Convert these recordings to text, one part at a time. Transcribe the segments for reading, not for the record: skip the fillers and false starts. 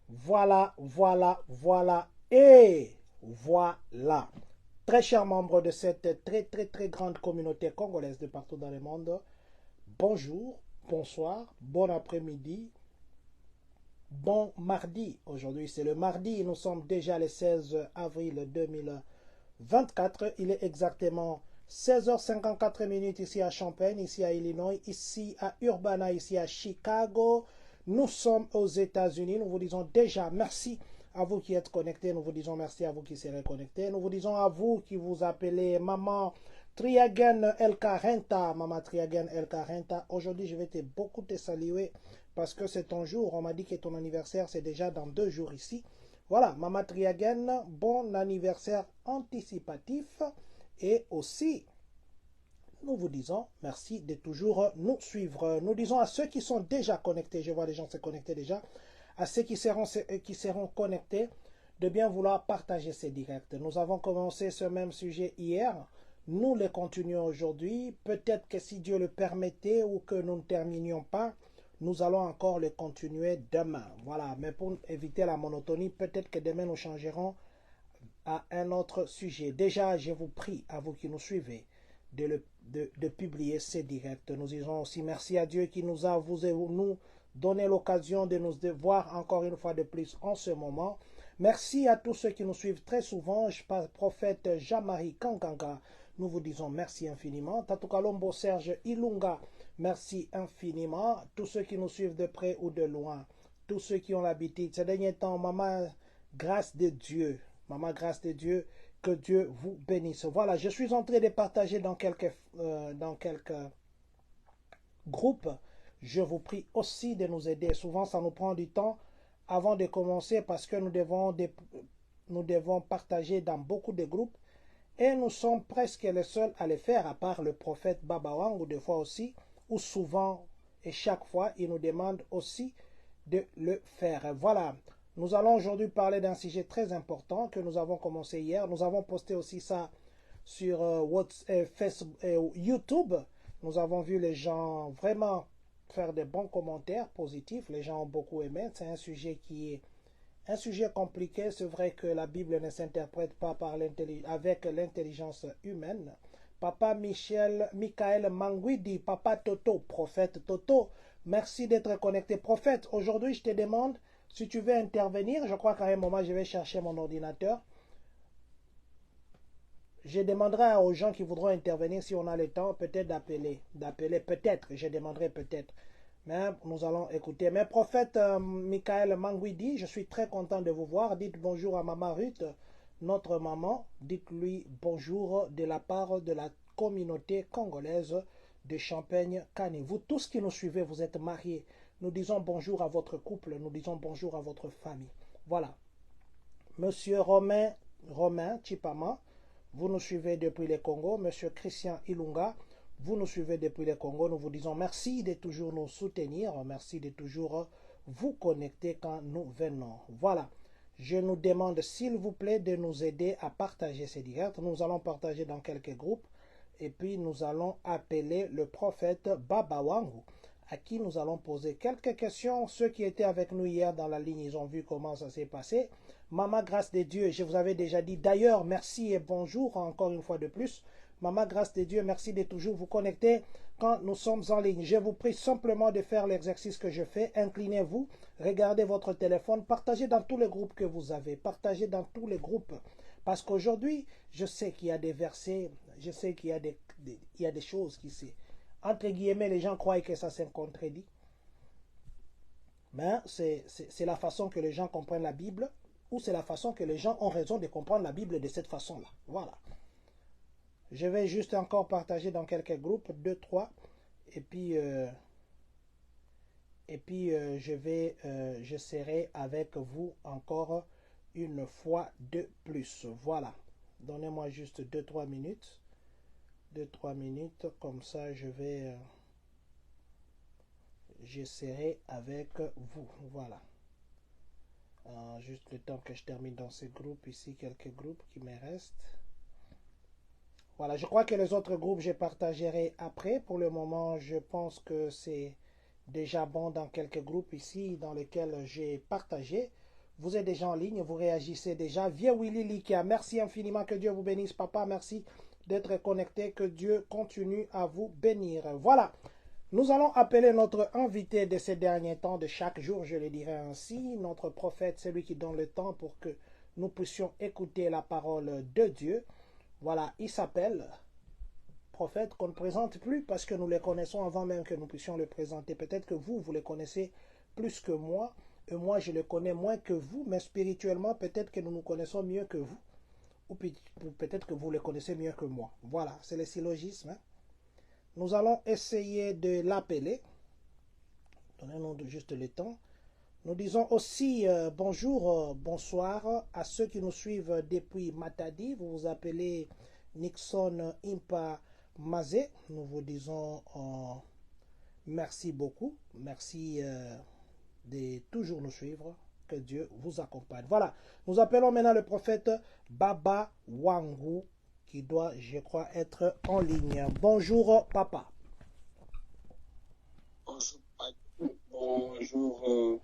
Voilà, voilà, voilà et voilà. Très chers membres de cette très grande communauté congolaise de partout dans le monde, bonjour, bonsoir, bon après-midi, bon mardi. Aujourd'hui c'est le mardi, nous sommes déjà le 16 avril 2024. Il est exactement 16h54 minutes ici à Champaign, ici à Illinois, ici à Urbana, ici à Chicago. Nous sommes aux États-Unis. Nous vous disons déjà merci à vous qui êtes connectés. Nous vous disons merci à vous qui serez connectés. Nous vous disons à vous qui vous appelez Maman Triagen El Carenta. Maman Triagen El Carenta. Aujourd'hui, je vais beaucoup te saluer parce que c'est ton jour. On m'a dit que ton anniversaire, c'est déjà dans 2 jours ici. Voilà, Maman Triagen, bon anniversaire anticipatif. Et aussi, nous vous disons merci de toujours nous suivre. Nous disons à ceux qui sont déjà connectés, je vois les gens se connecter déjà, à ceux qui seront connectés, de bien vouloir partager ces directs. Nous avons commencé ce même sujet hier. Nous les continuons aujourd'hui. Peut-être que si Dieu le permettait ou que nous ne terminions pas, nous allons encore le continuer demain. Voilà, mais pour éviter la monotonie, peut-être que demain nous changerons à un autre sujet. Déjà, je vous prie, à vous qui nous suivez, de publier ces directs. Nous disons aussi merci à Dieu qui nous a, vous et nous, donné l'occasion de nous voir encore une fois de plus en ce moment. Merci à tous ceux qui nous suivent très souvent. Je parle prophète Jean-Marie Kankanga. Nous vous disons merci infiniment. Tatukalombo Serge Ilunga, merci infiniment. Tous ceux qui nous suivent de près ou de loin, tous ceux qui ont l'habitude. Ces derniers temps, maman, grâce de Dieu. Maman, grâce de Dieu, que Dieu vous bénisse. Voilà, je suis en train de partager dans quelques groupes. Je vous prie aussi de nous aider. Souvent, ça nous prend du temps avant de commencer parce que nous devons partager dans beaucoup de groupes. Et nous sommes presque les seuls à le faire, à part le prophète Babawang, ou des fois aussi, ou souvent et chaque fois, il nous demande aussi de le faire. Voilà. Nous allons aujourd'hui parler d'un sujet très important que nous avons commencé hier. Nous avons posté aussi ça sur Facebook, YouTube. Nous avons vu les gens vraiment faire de bons commentaires positifs. Les gens ont beaucoup aimé. C'est un sujet qui est un sujet compliqué. C'est vrai que la Bible ne s'interprète pas avec l'intelligence humaine. Papa Michael Manguidi, Papa Toto, prophète Toto, merci d'être connecté. Prophète, aujourd'hui je te demande si tu veux intervenir. Je crois qu'à un moment je vais chercher mon ordinateur. Je demanderai aux gens qui voudront intervenir si on a le temps peut-être d'appeler peut-être, je demanderai peut-être. Mais nous allons écouter. Mais prophète Michael Manguidi, je suis très content de vous voir. Dites bonjour à Maman Ruth, notre maman. Dites-lui bonjour de la part de la communauté congolaise de Champagne-Cani. Vous tous qui nous suivez, vous êtes mariés. Nous disons bonjour à votre couple, nous disons bonjour à votre famille. Voilà. Monsieur Romain Chipama, vous nous suivez depuis le Congo. Monsieur Christian Ilunga, vous nous suivez depuis le Congo. Nous vous disons merci de toujours nous soutenir. Merci de toujours vous connecter quand nous venons. Voilà. Je nous demande s'il vous plaît de nous aider à partager ces directs. Nous allons partager dans quelques groupes. Et puis nous allons appeler le prophète Babawangu, à qui nous allons poser quelques questions. Ceux qui étaient avec nous hier dans la ligne, ils ont vu comment ça s'est passé. Maman, grâce de Dieu, je vous avais déjà dit. D'ailleurs, merci et bonjour encore une fois de plus. Maman, grâce de Dieu, merci de toujours vous connecter quand nous sommes en ligne. Je vous prie simplement de faire l'exercice que je fais. Inclinez-vous, regardez votre téléphone, partagez dans tous les groupes que vous avez. Partagez dans tous les groupes. Parce qu'aujourd'hui, je sais qu'il y a des versets, je sais qu'il y a des choses qui c'est. Entre guillemets, les gens croient que ça s'est contredit. Mais c'est la façon que les gens comprennent la Bible, ou c'est la façon que les gens ont raison de comprendre la Bible de cette façon-là. Voilà. Je vais juste encore partager dans quelques groupes, 2, 3, et puis, je serai avec vous encore une fois de plus. Voilà. Donnez-moi juste 2-3 minutes. 2-3 minutes, comme ça je serai avec vous. Voilà. Juste le temps que je termine dans ce groupe ici, quelques groupes qui me restent. Voilà, je crois que les autres groupes, je partagerai après. Pour le moment, je pense que c'est déjà bon dans quelques groupes ici dans lesquels j'ai partagé. Vous êtes déjà en ligne, vous réagissez déjà. Vieux Willy Likia, merci infiniment, que Dieu vous bénisse, papa. Merci d'être connecté, que Dieu continue à vous bénir. Voilà, nous allons appeler notre invité de ces derniers temps, de chaque jour, je le dirais ainsi. Notre prophète, celui qui donne le temps pour que nous puissions écouter la parole de Dieu. Voilà, il s'appelle prophète qu'on ne présente plus parce que nous les connaissons avant même que nous puissions le présenter. Peut-être que vous, vous les connaissez plus que moi, et moi, je le connais moins que vous, mais spirituellement, peut-être que nous nous connaissons mieux que vous, ou peut-être que vous le connaissez mieux que moi. Voilà, c'est le syllogisme. Hein. Nous allons essayer de l'appeler. Donnez-nous juste le temps. Nous disons aussi bonjour, bonsoir à ceux qui nous suivent depuis Matadi. Vous vous appelez Nixon Impa Mazé. Nous vous disons merci beaucoup. Merci de toujours nous suivre. Que Dieu vous accompagne. Voilà. Nous appelons maintenant le prophète Baba Wangu qui doit, je crois, être en ligne. Bonjour, papa. Bonjour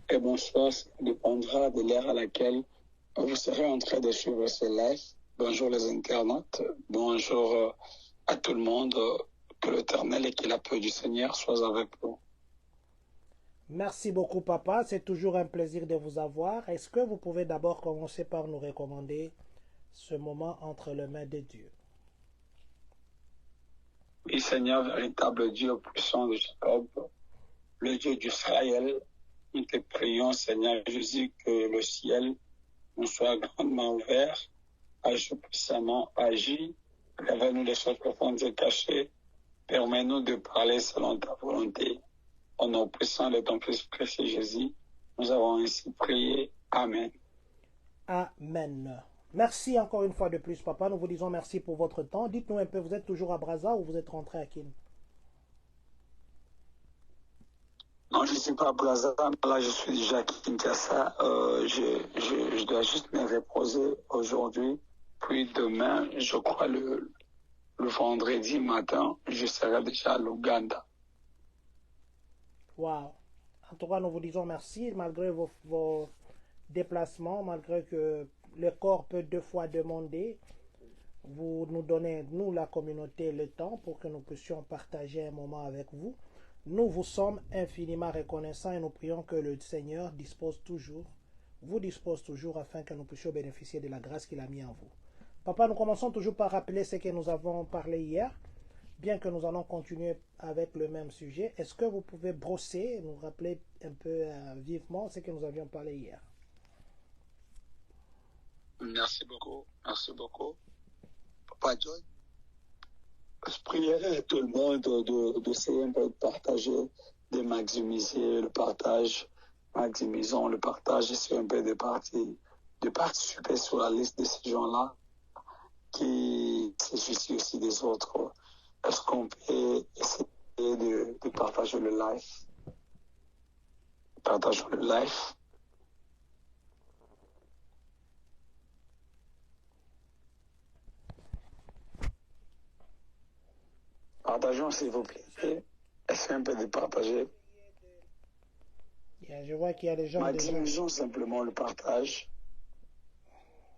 et bonsoir. Ça dépendra de l'heure à laquelle vous serez en train de suivre ce live. Bonjour les internautes. Bonjour à tout le monde. Que l'Éternel et que la paix du Seigneur soient avec vous. Merci beaucoup, papa. C'est toujours un plaisir de vous avoir. Est-ce que vous pouvez d'abord commencer par nous recommander ce moment entre les mains de Dieu? Oui, Seigneur, véritable Dieu puissant de Jacob, le Dieu d'Israël, nous te prions, Seigneur Jésus, que le ciel nous soit grandement ouvert, agis puissamment, agis, révèle-nous les choses profondes et cachées, permets-nous de parler selon ta volonté. Au nom puissant de ton Fils précieux Jésus, nous avons ainsi prié. Amen. Amen. Merci encore une fois de plus, papa. Nous vous disons merci pour votre temps. Dites-nous un peu, vous êtes toujours à Brazza ou vous êtes rentré à Kin? Non, je ne suis pas à Brazza, mais là je suis déjà à Kinshasa. Je dois juste me reposer aujourd'hui. Puis demain, je crois le vendredi matin, je serai déjà à l'Ouganda. Wow. En tout cas, nous vous disons merci malgré vos déplacements, malgré que le corps peut deux fois demander. Vous nous donnez, nous, la communauté, le temps pour que nous puissions partager un moment avec vous. Nous vous sommes infiniment reconnaissants et nous prions que le Seigneur vous dispose toujours afin que nous puissions bénéficier de la grâce qu'il a mis en vous. Papa, nous commençons toujours par rappeler ce que nous avons parlé hier, bien que nous allons continuer avec le même sujet. Est-ce que vous pouvez brosser, nous rappeler un peu vivement ce que nous avions parlé hier? Merci beaucoup, merci beaucoup. Papa John, je prierai à tout le monde d'essayer un peu de partager, de maximiser le partage. Maximisons le partage, essayer un peu de participer sur la liste de ces gens-là qui se soucient aussi des autres. Est-ce qu'on peut essayer de partager le live? Partageons le live. Partageons, s'il vous plaît. Essayez un peu de partager. Yeah, je vois qu'il y a des gens Maximisons simplement le partage.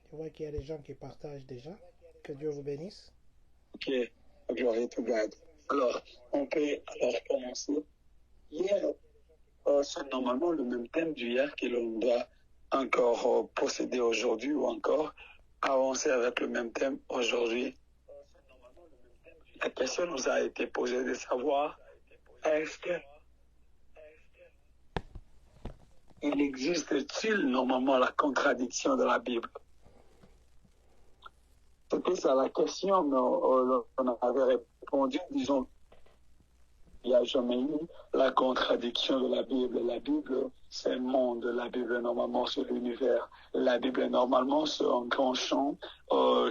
Je vois qu'il y a des gens qui partagent déjà. Que Dieu vous bénisse. Ok, glory to God. Alors, on peut alors commencer. Hier, c'est normalement le même thème d'hier que l'on doit encore posséder aujourd'hui ou encore avancer avec le même thème aujourd'hui. La question nous a été posée de savoir est-ce que il existe-t-il normalement la contradiction de la Bible? C'était ça la question, mais on avait répondu, disons, il n'y a jamais eu la contradiction de la Bible. La Bible, c'est un monde. La Bible, normalement, c'est l'univers. La Bible, normalement, c'est un grand champ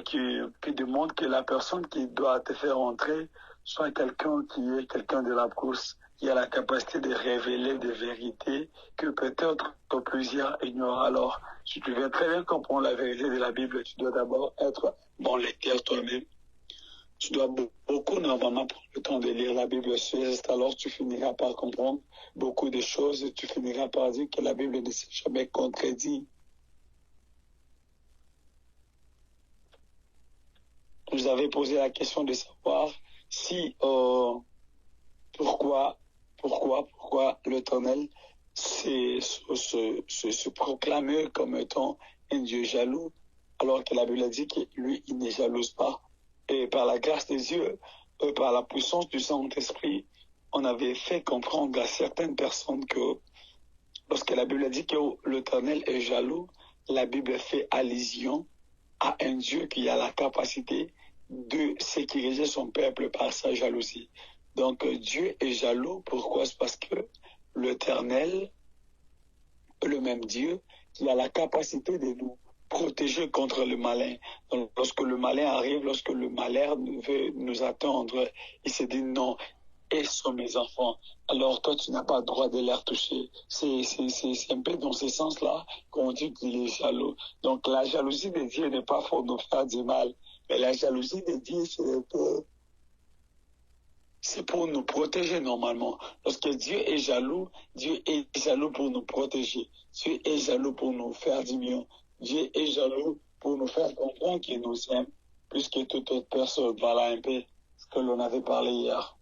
qui démontre que la personne qui doit te faire entrer soit quelqu'un qui est quelqu'un de la brousse, qui a la capacité de révéler des vérités que peut-être que plusieurs ignorent. Alors, si tu veux très bien comprendre la vérité de la Bible, tu dois d'abord être bon lecteur toi-même. Tu dois beaucoup normalement prendre le temps de lire la Bible juste, alors tu finiras par comprendre beaucoup de choses et tu finiras par dire que la Bible ne s'est jamais contredit. vous avez posé la question de savoir si pourquoi l'Éternel se proclame comme étant un Dieu jaloux, alors que la Bible dit que lui, il ne jalouse pas. Et par la grâce de Dieu, par la puissance du Saint-Esprit, on avait fait comprendre à certaines personnes que lorsque la Bible dit que l'Éternel est jaloux, la Bible fait allusion à un Dieu qui a la capacité de sécuriser son peuple par sa jalousie. Donc Dieu est jaloux. Pourquoi? C'est parce que l'Éternel, le même Dieu, qui a la capacité de nous protéger contre le malin. Donc, lorsque le malin arrive, lorsque le malheur veut nous attendre, il se dit non, et sont mes enfants. Alors toi, tu n'as pas le droit de les retoucher. C'est un peu dans ce sens-là qu'on dit qu'il est jaloux. Donc la jalousie de Dieu n'est pas pour nous faire du mal, mais la jalousie de Dieu, c'est pour nous protéger normalement. Lorsque Dieu est jaloux pour nous protéger. Dieu est jaloux pour nous faire du mieux. Dieu est jaloux pour nous faire comprendre qu'il nous aime plus que toute autre personne. Voilà un peu ce que l'on avait parlé hier.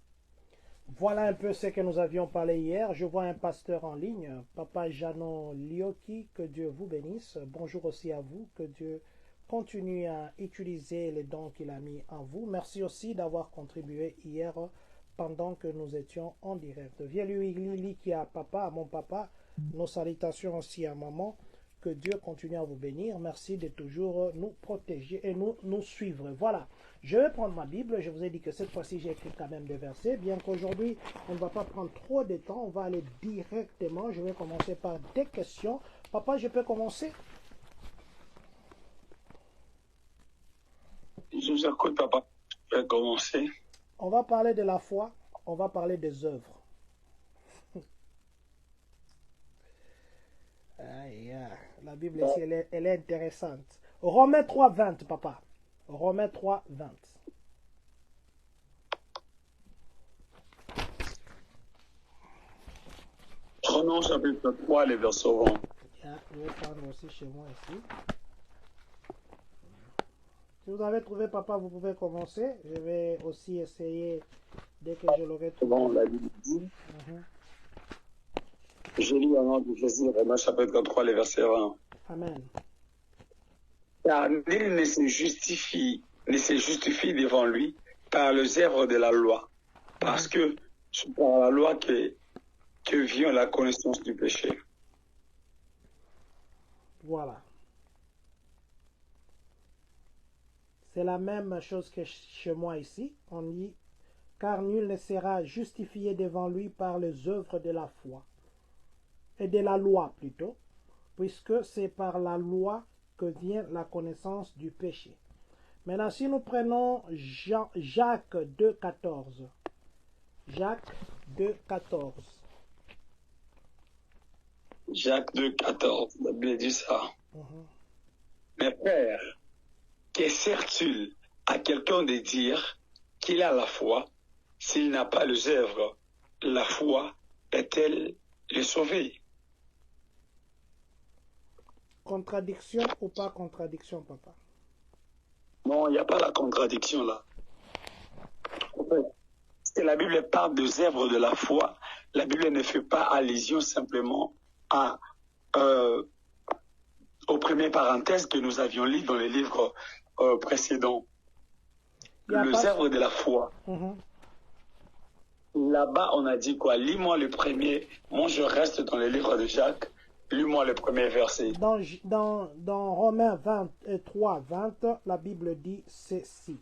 Voilà un peu ce que nous avions parlé hier. Je vois un pasteur en ligne, Papa Janon Lioki, que Dieu vous bénisse. Bonjour aussi à vous, que Dieu continue à utiliser les dons qu'il a mis en vous. Merci aussi d'avoir contribué hier pendant que nous étions en direct. Viens lui Lili qui a papa, à mon papa, nos salutations aussi à maman. Que Dieu continue à vous bénir. Merci de toujours nous protéger et nous suivre. Voilà. Je vais prendre ma Bible. Je vous ai dit que cette fois-ci, j'ai écrit quand même des versets. Bien qu'aujourd'hui, on ne va pas prendre trop de temps. On va aller directement. Je vais commencer par des questions. Papa, je peux commencer? Je vous écoute, papa. Je vais commencer. On va parler de la foi. On va parler des œuvres. La Bible ici, elle est intéressante. Romains 3, 20, papa. Romains 3, 20. Romains chapitre 3, les versets 20. Je vais prendre aussi chez moi ici. Si vous avez trouvé, papa, vous pouvez commencer. Je vais aussi essayer dès que je l'aurai trouvé. Bon, la Bible dit. Je lis au nom du Jésus, Romains chapitre 3, les versets 20. Amen. Car nul ne se justifie devant lui par les œuvres de la loi, parce que c'est par la loi que vient la connaissance du péché. Voilà. C'est la même chose que chez moi ici. On dit, car nul ne sera justifié devant lui par les œuvres de la foi, et de la loi plutôt, puisque c'est par la loi que vient la connaissance du péché. Maintenant, si nous prenons Jacques 2, 14. Jacques 2, 14. Jacques 2, 14, la Bible dit ça. Mais Père, que sert-il à quelqu'un de dire qu'il a la foi s'il n'a pas les œuvres? La foi est-elle le sauver? Contradiction ou pas contradiction, papa? Non, il n'y a pas la contradiction là. En fait, si la Bible parle des œuvres de la foi, la Bible ne fait pas allusion simplement aux premières parenthèses que nous avions lues dans les livres précédents. Les œuvres de la foi. Là-bas, on a dit quoi? Lis-moi le premier. Moi, je reste dans le livre de Jacques. Lis-moi le premier verset. Dans Romains 23, 20, la Bible dit ceci.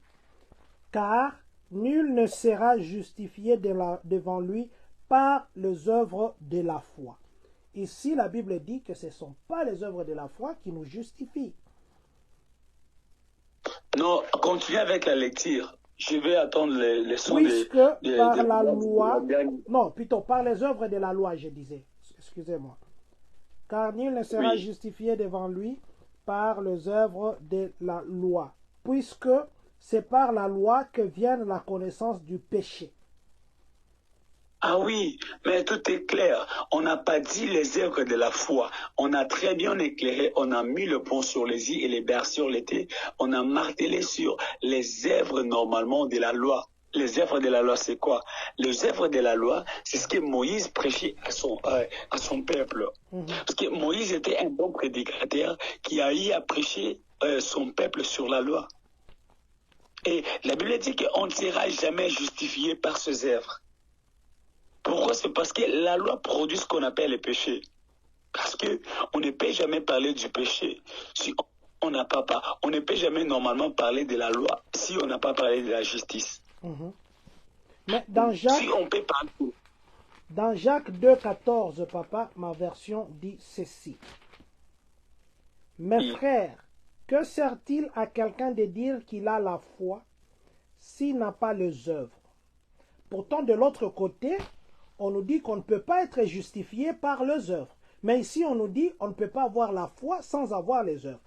Car nul ne sera justifié devant lui par les œuvres de la foi. Ici, la Bible dit que ce ne sont pas les œuvres de la foi qui nous justifient. Non, continue avec la lecture. Je vais attendre les sons par la loi. Non, plutôt par les œuvres de la loi, je disais. Excusez-moi. Car nul ne sera justifié devant lui par les œuvres de la loi, puisque c'est par la loi que vient la connaissance du péché. Ah oui, mais tout est clair. On n'a pas dit les œuvres de la foi. On a très bien éclairé, on a mis le pont sur les i et les berres sur les t. On a martelé sur les œuvres normalement de la loi. Les œuvres de la loi, c'est quoi? Les œuvres de la loi, c'est ce que Moïse prêchait à son peuple. Parce que Moïse était un bon prédicateur qui a eu à prêcher son peuple sur la loi. Et la Bible dit qu'on ne sera jamais justifié par ses œuvres. Pourquoi? C'est parce que la loi produit ce qu'on appelle le péché. Parce que on ne peut jamais parler du péché si on n'a pas parlé. On ne peut jamais normalement parler de la loi si on n'a pas parlé de la justice. Mais dans Jacques, si on peut parler. Dans Jacques 2,14, papa, ma version dit ceci. Mes frères, que sert-il à quelqu'un de dire qu'il a la foi s'il n'a pas les œuvres? Pourtant, de l'autre côté, on nous dit qu'on ne peut pas être justifié par les œuvres. Mais ici, on nous dit qu'on ne peut pas avoir la foi sans avoir les œuvres.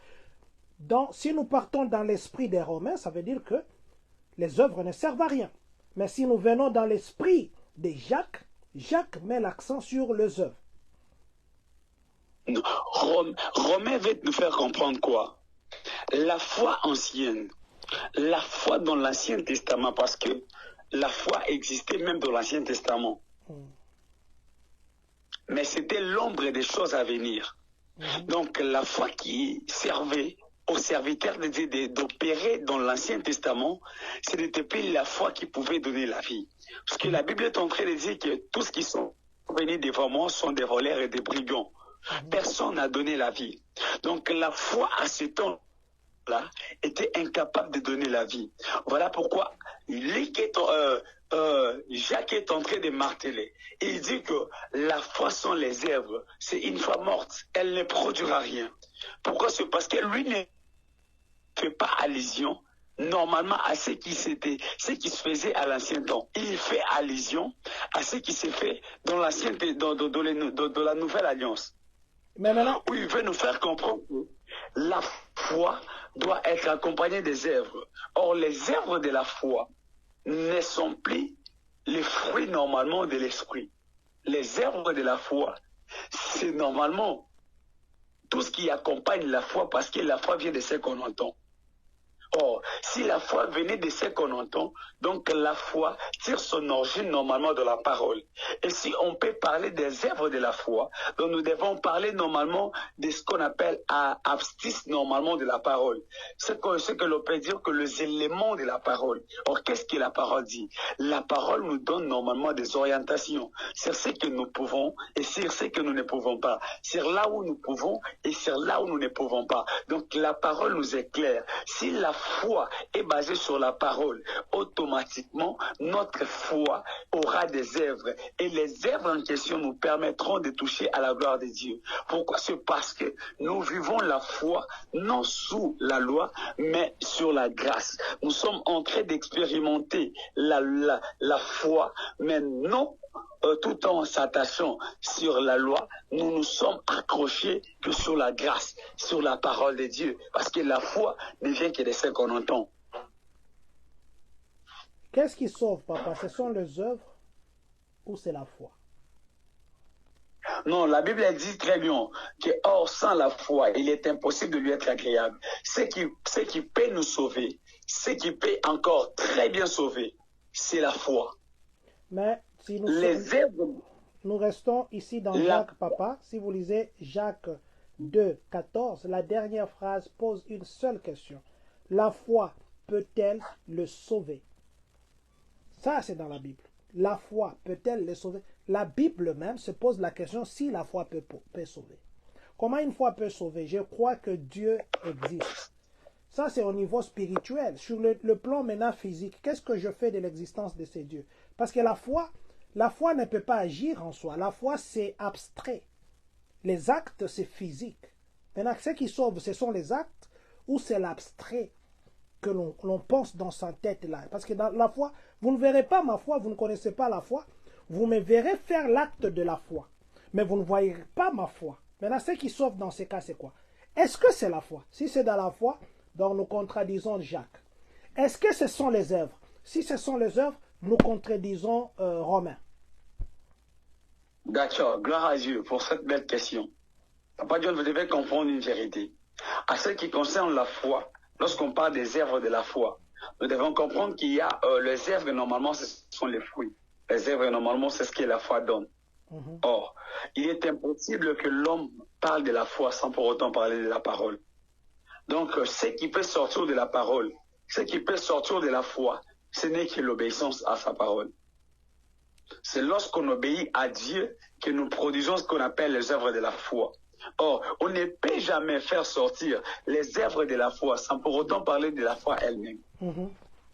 Donc, si nous partons dans l'esprit des Romains, ça veut dire que les œuvres ne servent à rien. Mais si nous venons dans l'esprit de Jacques, Jacques met l'accent sur les œuvres. Romain veut nous faire comprendre quoi? La foi ancienne, la foi dans l'Ancien Testament, parce que la foi existait même dans l'Ancien Testament. Mais c'était l'ombre des choses à venir. Donc la foi qui servait aux serviteurs de Dieu d'opérer dans l'Ancien Testament, c'était plus la foi qui pouvait donner la vie. Parce que la Bible est en train de dire que tous ceux qui sont venus devant moi sont des voleurs et des brigands. Personne n'a donné la vie. Donc la foi à ce temps-là était incapable de donner la vie. Voilà pourquoi Jacques est en train de marteler. Il dit que la foi sans les œuvres, c'est une foi morte. Elle ne produira rien. Pourquoi? C'est parce que lui ne fait pas allusion normalement à ce qui se faisait à l'ancien temps. Il fait allusion à ce qui s'est fait dans la nouvelle alliance. Mais maintenant, où il veut nous faire comprendre que la foi doit être accompagnée des œuvres. Or, les œuvres de la foi ne sont plus les fruits normalement de l'esprit. Les œuvres de la foi, c'est normalement tout ce qui accompagne la foi, parce que la foi vient de ce qu'on entend. Or, si la foi venait de ce qu'on entend, donc la foi tire son origine normalement de la parole. Et si on peut parler des œuvres de la foi, donc nous devons parler normalement de ce qu'on appelle abstis normalement de la parole. Ce que l'on peut dire que les éléments de la parole. Or, qu'est-ce que la parole dit? La parole nous donne normalement des orientations sur ce que nous pouvons et sur ce que nous ne pouvons pas. Sur là où nous pouvons et sur là où nous ne pouvons pas. Donc la parole nous éclaire. Si la foi est basée sur la parole, automatiquement, notre foi aura des œuvres. Et les œuvres en question nous permettront de toucher à la gloire de Dieu. Pourquoi? C'est parce que nous vivons la foi non sous la loi, mais sur la grâce. Nous sommes en train d'expérimenter la foi, mais non tout en s'attachant sur la loi, nous nous sommes accrochés que sur la grâce, sur la parole de Dieu. Parce que la foi ne vient que de ce qu'on entend. Qu'est-ce qui sauve, papa? Ce sont les œuvres ou c'est la foi? Non, la Bible dit très bien que or sans la foi, il est impossible de lui être agréable. Ce qui peut nous sauver, ce qui peut encore très bien sauver, c'est la foi. Mais si nous restons ici dans Jacques, papa, si vous lisez Jacques 2, 14, la dernière phrase pose une seule question. La foi peut-elle le sauver? Ça, c'est dans la Bible. La foi peut-elle le sauver? La Bible même se pose la question si la foi peut sauver. Comment une foi peut sauver? Je crois que Dieu existe. Ça, c'est au niveau spirituel. Sur le plan maintenant physique, qu'est-ce que je fais de l'existence de ces dieux? Parce que la foi ne peut pas agir en soi. La foi, c'est abstrait. Les actes, c'est physique. Maintenant, ce qui sauve, ce sont les actes ou c'est l'abstrait que l'on pense dans sa tête là. Parce que dans la foi, vous ne verrez pas ma foi, vous ne connaissez pas la foi. Vous me verrez faire l'acte de la foi. Mais vous ne voyez pas ma foi. Maintenant, ce qui sauve dans ces cas, c'est quoi? Est-ce que c'est la foi? Si c'est dans la foi, donc nous contredisons Jacques. Est-ce que ce sont les œuvres? Si ce sont les œuvres, nous contredisons Romain. D'accord, gloire à Dieu pour cette belle question. Papa John, vous devez comprendre une vérité. À ce qui concerne la foi, lorsqu'on parle des œuvres de la foi, nous devons comprendre qu'il y a les œuvres, normalement, ce sont les fruits. Les œuvres, normalement, c'est ce que la foi donne. Or, il est impossible que l'homme parle de la foi sans pour autant parler de la parole. Donc, ce qui peut sortir de la parole, ce qui peut sortir de la foi, ce n'est que l'obéissance à sa parole. C'est lorsqu'on obéit à Dieu que nous produisons ce qu'on appelle les œuvres de la foi. Or, on ne peut jamais faire sortir les œuvres de la foi sans pour autant parler de la foi elle-même.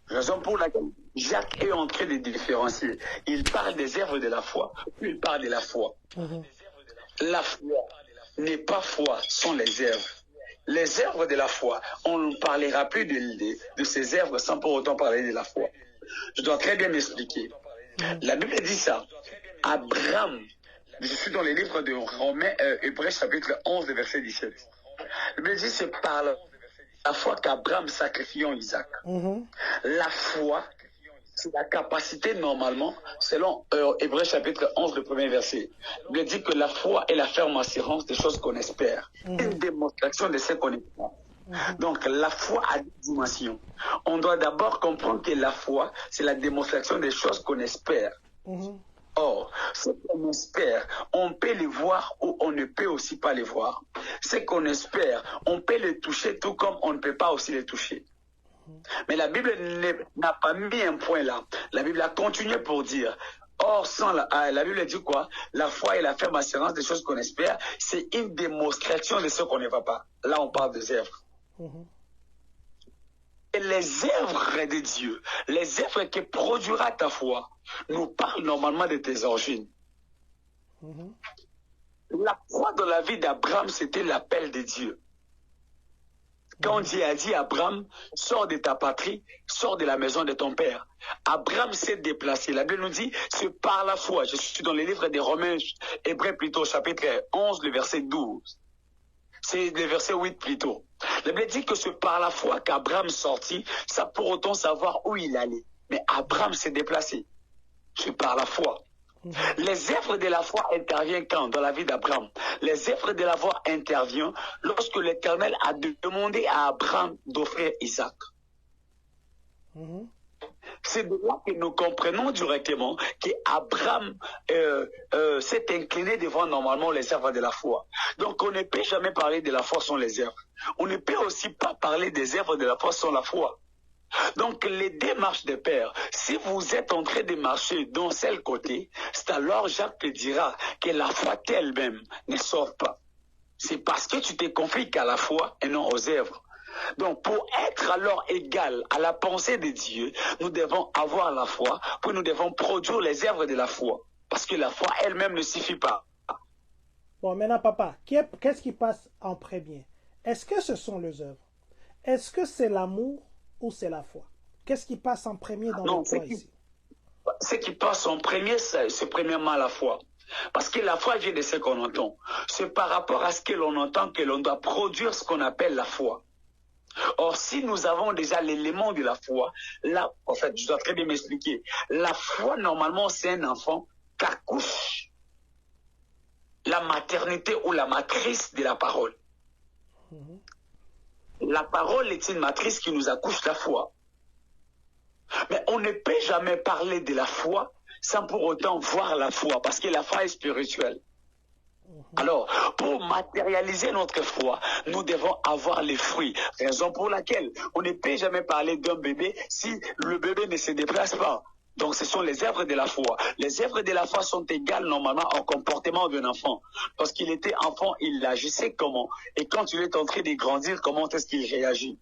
Raison pour laquelle Jacques est en train de différencier. Il parle des œuvres de la foi, puis il parle de la foi. La foi n'est pas foi sans les œuvres. Les œuvres de la foi, on ne parlera plus de ces œuvres sans pour autant parler de la foi. Je dois très bien m'expliquer. La Bible dit ça. Abraham, je suis dans les livres de Romains, Hébreux chapitre 11, verset 17. La Bible dit c'est par la foi qu'Abraham sacrifie Isaac. La foi, c'est la capacité normalement, selon Hébreux chapitre 11, le premier verset. La Bible dit que la foi est la ferme assurance des choses qu'on espère. Une démonstration de ce qu'on espère. Donc, la foi a des dimensions. On doit d'abord comprendre que la foi, c'est la démonstration des choses qu'on espère. Or, ce qu'on espère, on peut les voir ou on ne peut aussi pas les voir. Ce qu'on espère, on peut les toucher tout comme on ne peut pas aussi les toucher. Mais la Bible n'a pas mis un point là. La Bible a continué pour dire, or, sans la Bible dit quoi? La foi est la ferme assurance des choses qu'on espère. C'est une démonstration de ce qu'on ne voit pas. Là, on parle des œuvres. Et les œuvres de Dieu, les œuvres que produira ta foi, nous parlent normalement de tes origines. La foi dans la vie d'Abraham, c'était l'appel de Dieu. Quand Dieu a dit à Abraham, sors de ta patrie, sors de la maison de ton père. Abraham s'est déplacé. La Bible nous dit, c'est par la foi. Je suis dans les livres des Romains, Hébreux plutôt, chapitre 11, le verset 12. C'est le verset 8 plutôt. La Bible dit que c'est par la foi qu'Abraham sortit, sans pour autant savoir où il allait. Mais Abraham s'est déplacé. C'est par la foi. Les œuvres de la foi interviennent quand? Dans la vie d'Abraham. Les œuvres de la foi interviennent lorsque l'Éternel a demandé à Abraham d'offrir Isaac. C'est de là que nous comprenons directement qu'Abraham s'est incliné devant normalement les œuvres de la foi. Donc on ne peut jamais parler de la foi sans les œuvres. On ne peut aussi pas parler des œuvres de la foi sans la foi. Donc les démarches des pères, si vous êtes en train de marcher d'un seul côté, c'est alors Jacques te dira que la foi elle-même ne sauve pas. C'est parce que tu te confies qu'à la foi et non aux œuvres. Donc, pour être alors égal à la pensée de Dieu, nous devons avoir la foi, puis nous devons produire les œuvres de la foi. Parce que la foi elle-même ne suffit pas. Bon, maintenant, papa, qu'est-ce qui passe en premier? Est-ce que ce sont les œuvres? Est-ce que c'est l'amour ou c'est la foi? Qu'est-ce qui passe en premier dans la foi ici? Ce qui passe en premier, c'est premièrement la foi. Parce que la foi vient de ce qu'on entend. C'est par rapport à ce que l'on entend que l'on doit produire ce qu'on appelle la foi. Or, si nous avons déjà l'élément de la foi, là, en fait, je dois très bien m'expliquer. La foi, normalement, c'est un enfant qu'accouche la maternité ou la matrice de la parole. La parole est une matrice qui nous accouche la foi. Mais on ne peut jamais parler de la foi sans pour autant voir la foi, parce que la foi est spirituelle. Alors, pour matérialiser notre foi, nous devons avoir les fruits. Raison pour laquelle on ne peut jamais parler d'un bébé si le bébé ne se déplace pas. Donc, ce sont les œuvres de la foi. Les œuvres de la foi sont égales normalement au comportement d'un enfant. Lorsqu'il était enfant, il agissait comment? Et quand il est en train de grandir, comment est-ce qu'il réagit?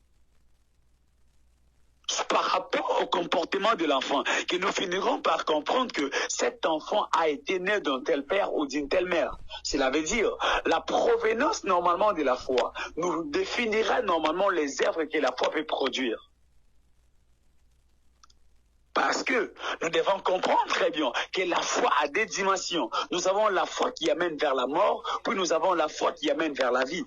Par rapport au comportement de l'enfant, que nous finirons par comprendre que cet enfant a été né d'un tel père ou d'une telle mère. Cela veut dire, la provenance normalement de la foi nous définira normalement les œuvres que la foi peut produire. Parce que nous devons comprendre très bien que la foi a des dimensions. Nous avons la foi qui amène vers la mort, puis nous avons la foi qui amène vers la vie.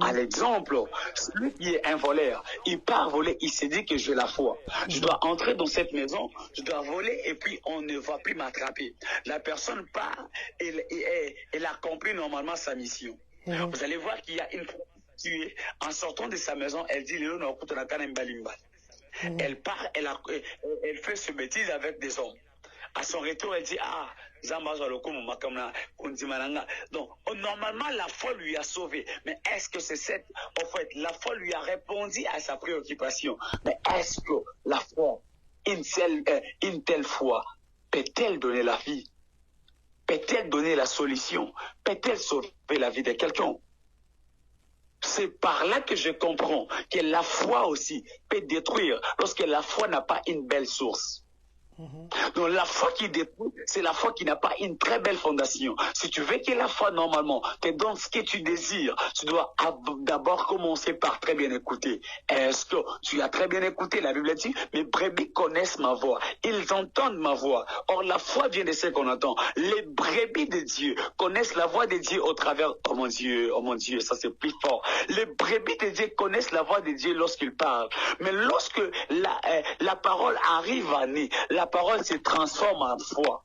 À l'exemple, celui qui est un voleur, il part voler, il s'est dit que j'ai la foi. Je dois entrer dans cette maison, je dois voler et puis on ne va plus m'attraper. La personne part et elle accomplit normalement sa mission. Vous allez voir qu'il y a une prostituée, en sortant de sa maison, elle dit elle part, elle fait ce bêtise avec des hommes. À son retour, elle dit donc normalement la foi lui a sauvé. Mais est-ce que c'est cette, en fait, la foi lui a répondu à sa préoccupation? Mais est-ce que la foi, une telle foi, peut-elle donner la vie? Peut-elle donner la solution? Peut-elle sauver la vie de quelqu'un? C'est par là que je comprends que la foi aussi peut détruire lorsque la foi n'a pas une belle source. Donc la foi qui détruit, c'est la foi qui n'a pas une très belle fondation. Si tu veux que la foi normalement te donne ce que tu désires, tu dois d'abord commencer par très bien écouter. Est-ce que tu as très bien écouté? La Bible dit, mes brebis connaissent ma voix, ils entendent ma voix. Or la foi vient de ce qu'on entend. Les brebis de Dieu connaissent la voix de Dieu au travers, oh mon Dieu, ça c'est plus fort. Les brebis de Dieu connaissent la voix de Dieu lorsqu'ils parlent. Mais lorsque la parole arrive à nous, la parole se transforme en foi.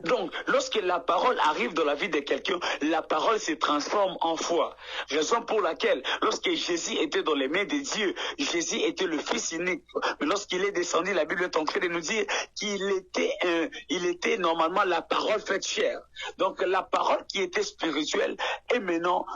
Donc, lorsque la parole arrive dans la vie de quelqu'un, la parole se transforme en foi. Raison pour laquelle, lorsque Jésus était dans les mains de Dieu, Jésus était le Fils unique. Mais lorsqu'il est descendu, la Bible est en train de nous dire qu'il était normalement la parole faite chair. Donc, la parole qui était spirituelle est maintenant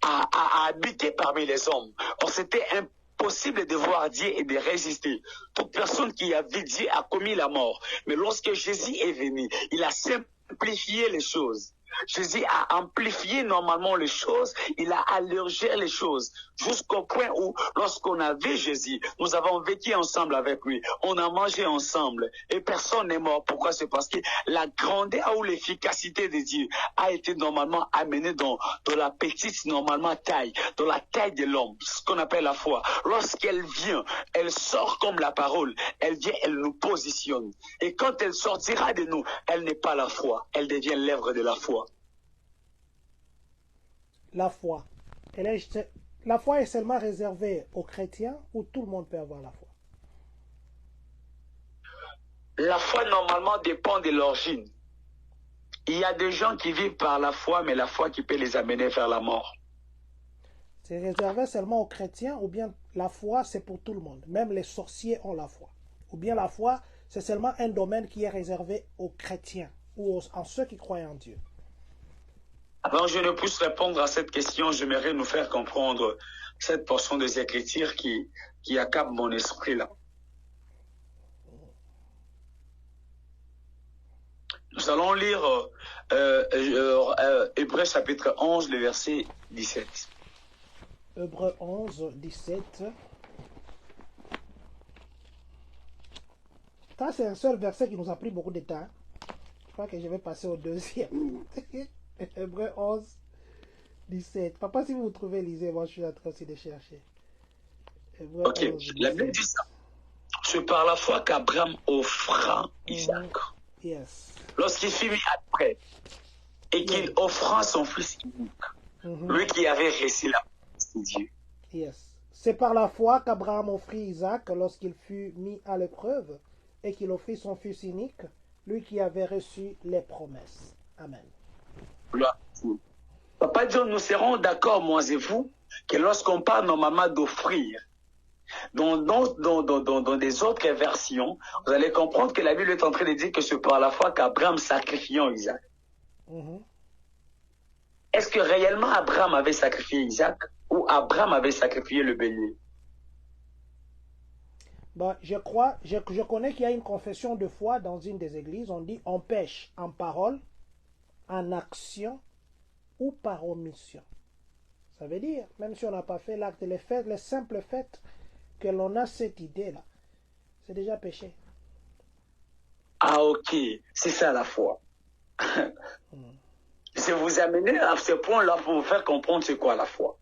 à habiter parmi les hommes. Or, c'était impossible de voir Dieu et de résister. Toute personne qui a vu Dieu a commis la mort. Mais lorsque Jésus est venu, il a simplifié les choses. Jésus a amplifié normalement les choses, il a allégé les choses, jusqu'au point où, lorsqu'on a vu Jésus, nous avons vécu ensemble avec lui, on a mangé ensemble, et personne n'est mort. Pourquoi? C'est parce que la grandeur ou l'efficacité de Dieu a été normalement amenée dans la petite, normalement, taille, dans la taille de l'homme, ce qu'on appelle la foi. Lorsqu'elle vient, elle sort comme la parole, elle vient, elle nous positionne. Et quand elle sortira de nous, elle n'est pas la foi, elle devient l'œuvre de la foi. La foi. La foi est seulement réservée aux chrétiens ou tout le monde peut avoir la foi? La foi, normalement, dépend de l'origine. Il y a des gens qui vivent par la foi, mais la foi qui peut les amener vers la mort. C'est réservé seulement aux chrétiens ou bien la foi, c'est pour tout le monde? Même les sorciers ont la foi. Ou bien la foi, c'est seulement un domaine qui est réservé aux chrétiens ou en ceux qui croient en Dieu? Avant je ne puisse répondre à cette question, j'aimerais nous faire comprendre cette portion des Écritures qui accable mon esprit là. Nous allons lire Hébreux chapitre 11, le verset 17. Hébreux 11, 17. Ça, c'est un seul verset qui nous a pris beaucoup de temps. Je crois que je vais passer au deuxième. Hébreux 11, 17. Papa, si vous trouvez, lisez. Moi, je suis en train aussi de chercher. Hébreux ok, 11, la Bible dit ça. C'est par la foi qu'Abraham offra Isaac. Yes. Lorsqu'il fut mis à près et qu'il offra son fils unique, lui qui avait reçu la promesse de Dieu. Yes. C'est par la foi qu'Abraham offrit Isaac lorsqu'il fut mis à l'épreuve et qu'il offrit son fils unique, lui qui avait reçu les promesses. Amen. Papa dit, nous serons d'accord, moi et vous, que lorsqu'on parle normalement d'offrir, dans des autres versions, vous allez comprendre que la Bible est en train de dire que c'est par la foi qu'Abraham sacrifiant Isaac. Est-ce que réellement Abraham avait sacrifié Isaac ou Abraham avait sacrifié le bélier? Bon, je connais qu'il y a une confession de foi dans une des églises. On dit on pêche en parole, en action ou par omission. Ça veut dire, même si on n'a pas fait l'acte, le simple fait que l'on a cette idée-là, c'est déjà péché. Ah ok, c'est ça la foi. Je vous amener à ce point-là pour vous faire comprendre c'est quoi la foi.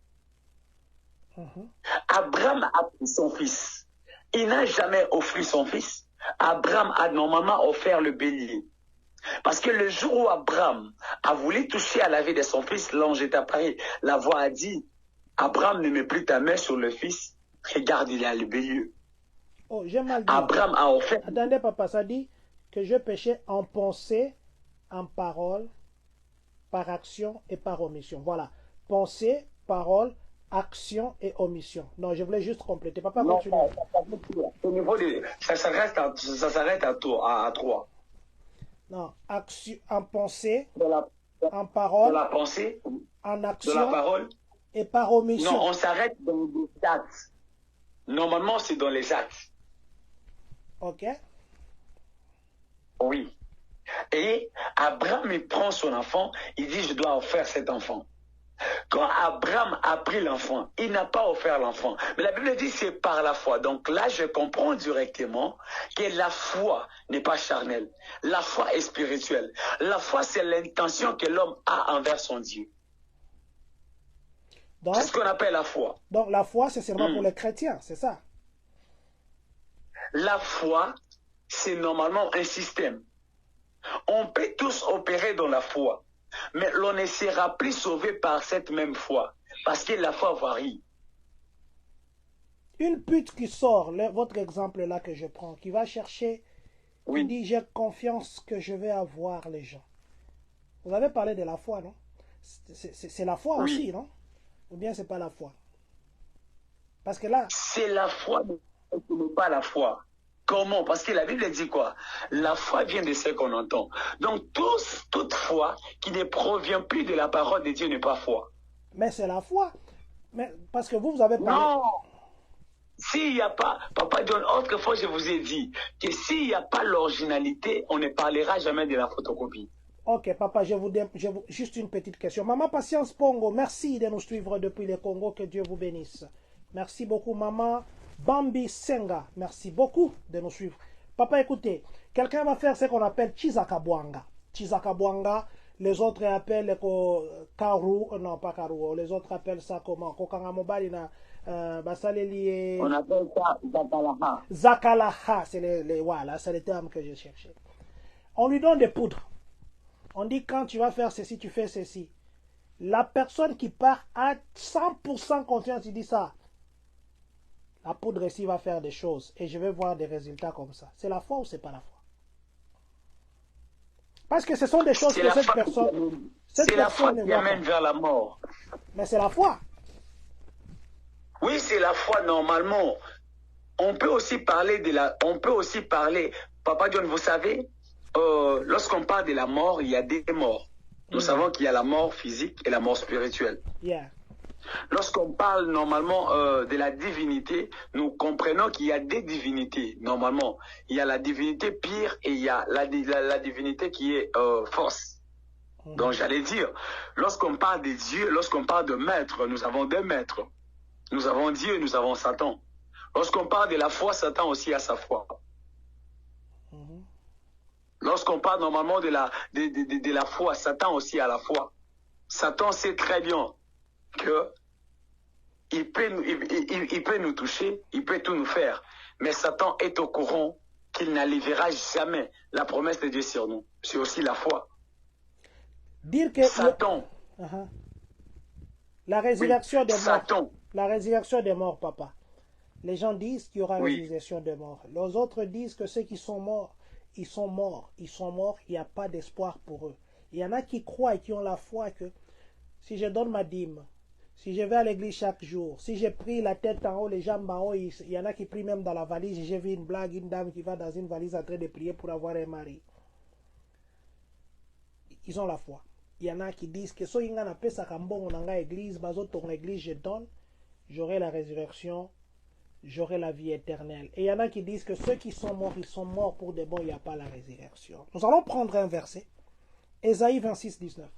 Abraham a pris son fils. il n'a jamais offert son fils. Abraham a normalement offert le bélier. Parce que le jour où Abraham a voulu toucher à la vie de son fils, l'ange est apparu. La voix a dit, Abraham, ne mets plus ta main sur le fils. Regarde, il a le bélier. Oh, j'ai mal dit. Abraham a offert. Attendez, papa, ça dit que je péchais en pensée, en parole, par action et par omission. Voilà. Pensée, parole, action et omission. Non, je voulais juste compléter. Papa, Non, continue. au niveau de, ça s'arrête à 3. Non, action, en pensée, De en de parole, la pensée, en de la action parole. et par omission. Non, on s'arrête dans les actes. Normalement, c'est dans les actes. Ok. Oui. Et Abraham, il prend son enfant, il dit, je dois offrir cet enfant. Quand Abraham a pris l'enfant, il n'a pas offert l'enfant. Mais la Bible dit c'est par la foi. Donc là, je comprends directement que la foi n'est pas charnelle. La foi est spirituelle. La foi, c'est l'intention que l'homme a envers son Dieu. C'est ce qu'on appelle la foi. Donc la foi, c'est seulement pour les chrétiens, c'est ça? La foi, c'est normalement un système. On peut tous opérer dans la foi. Mais l'on ne sera plus sauvé par cette même foi. Parce que la foi varie. Une pute qui sort, votre exemple là que je prends, qui va chercher, Oui. qui dit j'ai confiance que je vais avoir les gens. Vous avez parlé de la foi, non? C'est la foi Oui. aussi, non? Ou bien c'est pas la foi? Parce que là... C'est la foi, mais ce n'est pas la foi. Comment? Parce que la Bible dit quoi? La foi vient de ce qu'on entend. Donc, toute foi qui ne provient plus de la parole de Dieu n'est pas foi. Mais c'est la foi. Mais parce que vous avez parlé... Non! S'il n'y a pas, Papa John, autrefois je vous ai dit que s'il n'y a pas l'originalité, on ne parlera jamais de la photocopie. Ok, papa, juste une petite question. Maman Patience Pongo, merci de nous suivre depuis le Congo. Que Dieu vous bénisse. Merci beaucoup, maman. Bambi Senga, merci beaucoup de nous suivre. Papa, écoutez, quelqu'un va faire ce qu'on appelle Chizakabwanga. Chizakabwanga, les autres appellent Karu, non pas Karu, les autres appellent ça comment? Kokangamobalina, Basaleli. On appelle ça Zakalaha. Zakalaha, c'est voilà, c'est le terme que je cherchais. On lui donne des poudres. On dit quand tu vas faire ceci, tu fais ceci. La personne qui part à 100% confiance, il dit ça. La poudre ici va faire des choses et je vais voir des résultats comme ça. C'est la foi ou c'est pas la foi? Parce que ce sont des choses que cette personne... C'est la foi qui amène vers la mort. Mais c'est la foi. Oui, c'est la foi normalement. On peut aussi parler de la... On peut aussi parler... Papa John, vous savez, lorsqu'on parle de la mort, il y a des morts. Nous savons qu'il y a la mort physique et la mort spirituelle. Yeah. Lorsqu'on parle normalement de la divinité, nous comprenons qu'il y a des divinités. Normalement, il y a la divinité pire et il y a la divinité qui est fausse. Donc j'allais dire, lorsqu'on parle de Dieu, lorsqu'on parle de maître, nous avons deux maîtres. Nous avons Dieu et nous avons Satan. Lorsqu'on parle de la foi, Satan aussi a sa foi. Lorsqu'on parle normalement de la foi, Satan aussi a la foi. Satan sait très bien que il peut nous toucher, il peut tout nous faire. Mais Satan est au courant qu'il n'arrivera jamais la promesse de Dieu sur nous. C'est aussi la foi. Dire que Satan. La résurrection des morts. Satan. La résurrection des morts, papa. Les gens disent qu'il y aura Oui. résurrection des morts. Les autres disent que ceux qui sont morts, ils sont morts. Ils sont morts, il n'y a pas d'espoir pour eux. Il y en a qui croient et qui ont la foi que si je donne ma dîme, si je vais à l'église chaque jour, si j'ai pris la tête en haut, les jambes en haut, il y en a qui prient même dans la valise. J'ai vu une blague, une dame qui va dans une valise en train de prier pour avoir un mari. Ils ont la foi. Il y en a qui disent que si on appelle ça comme bon, on a église, ton église, je donne, j'aurai la résurrection, j'aurai la vie éternelle. Et il y en a qui disent que ceux qui sont morts, ils sont morts pour de bon, il n'y a pas la résurrection. Nous allons prendre un verset. Ésaïe 26, 19.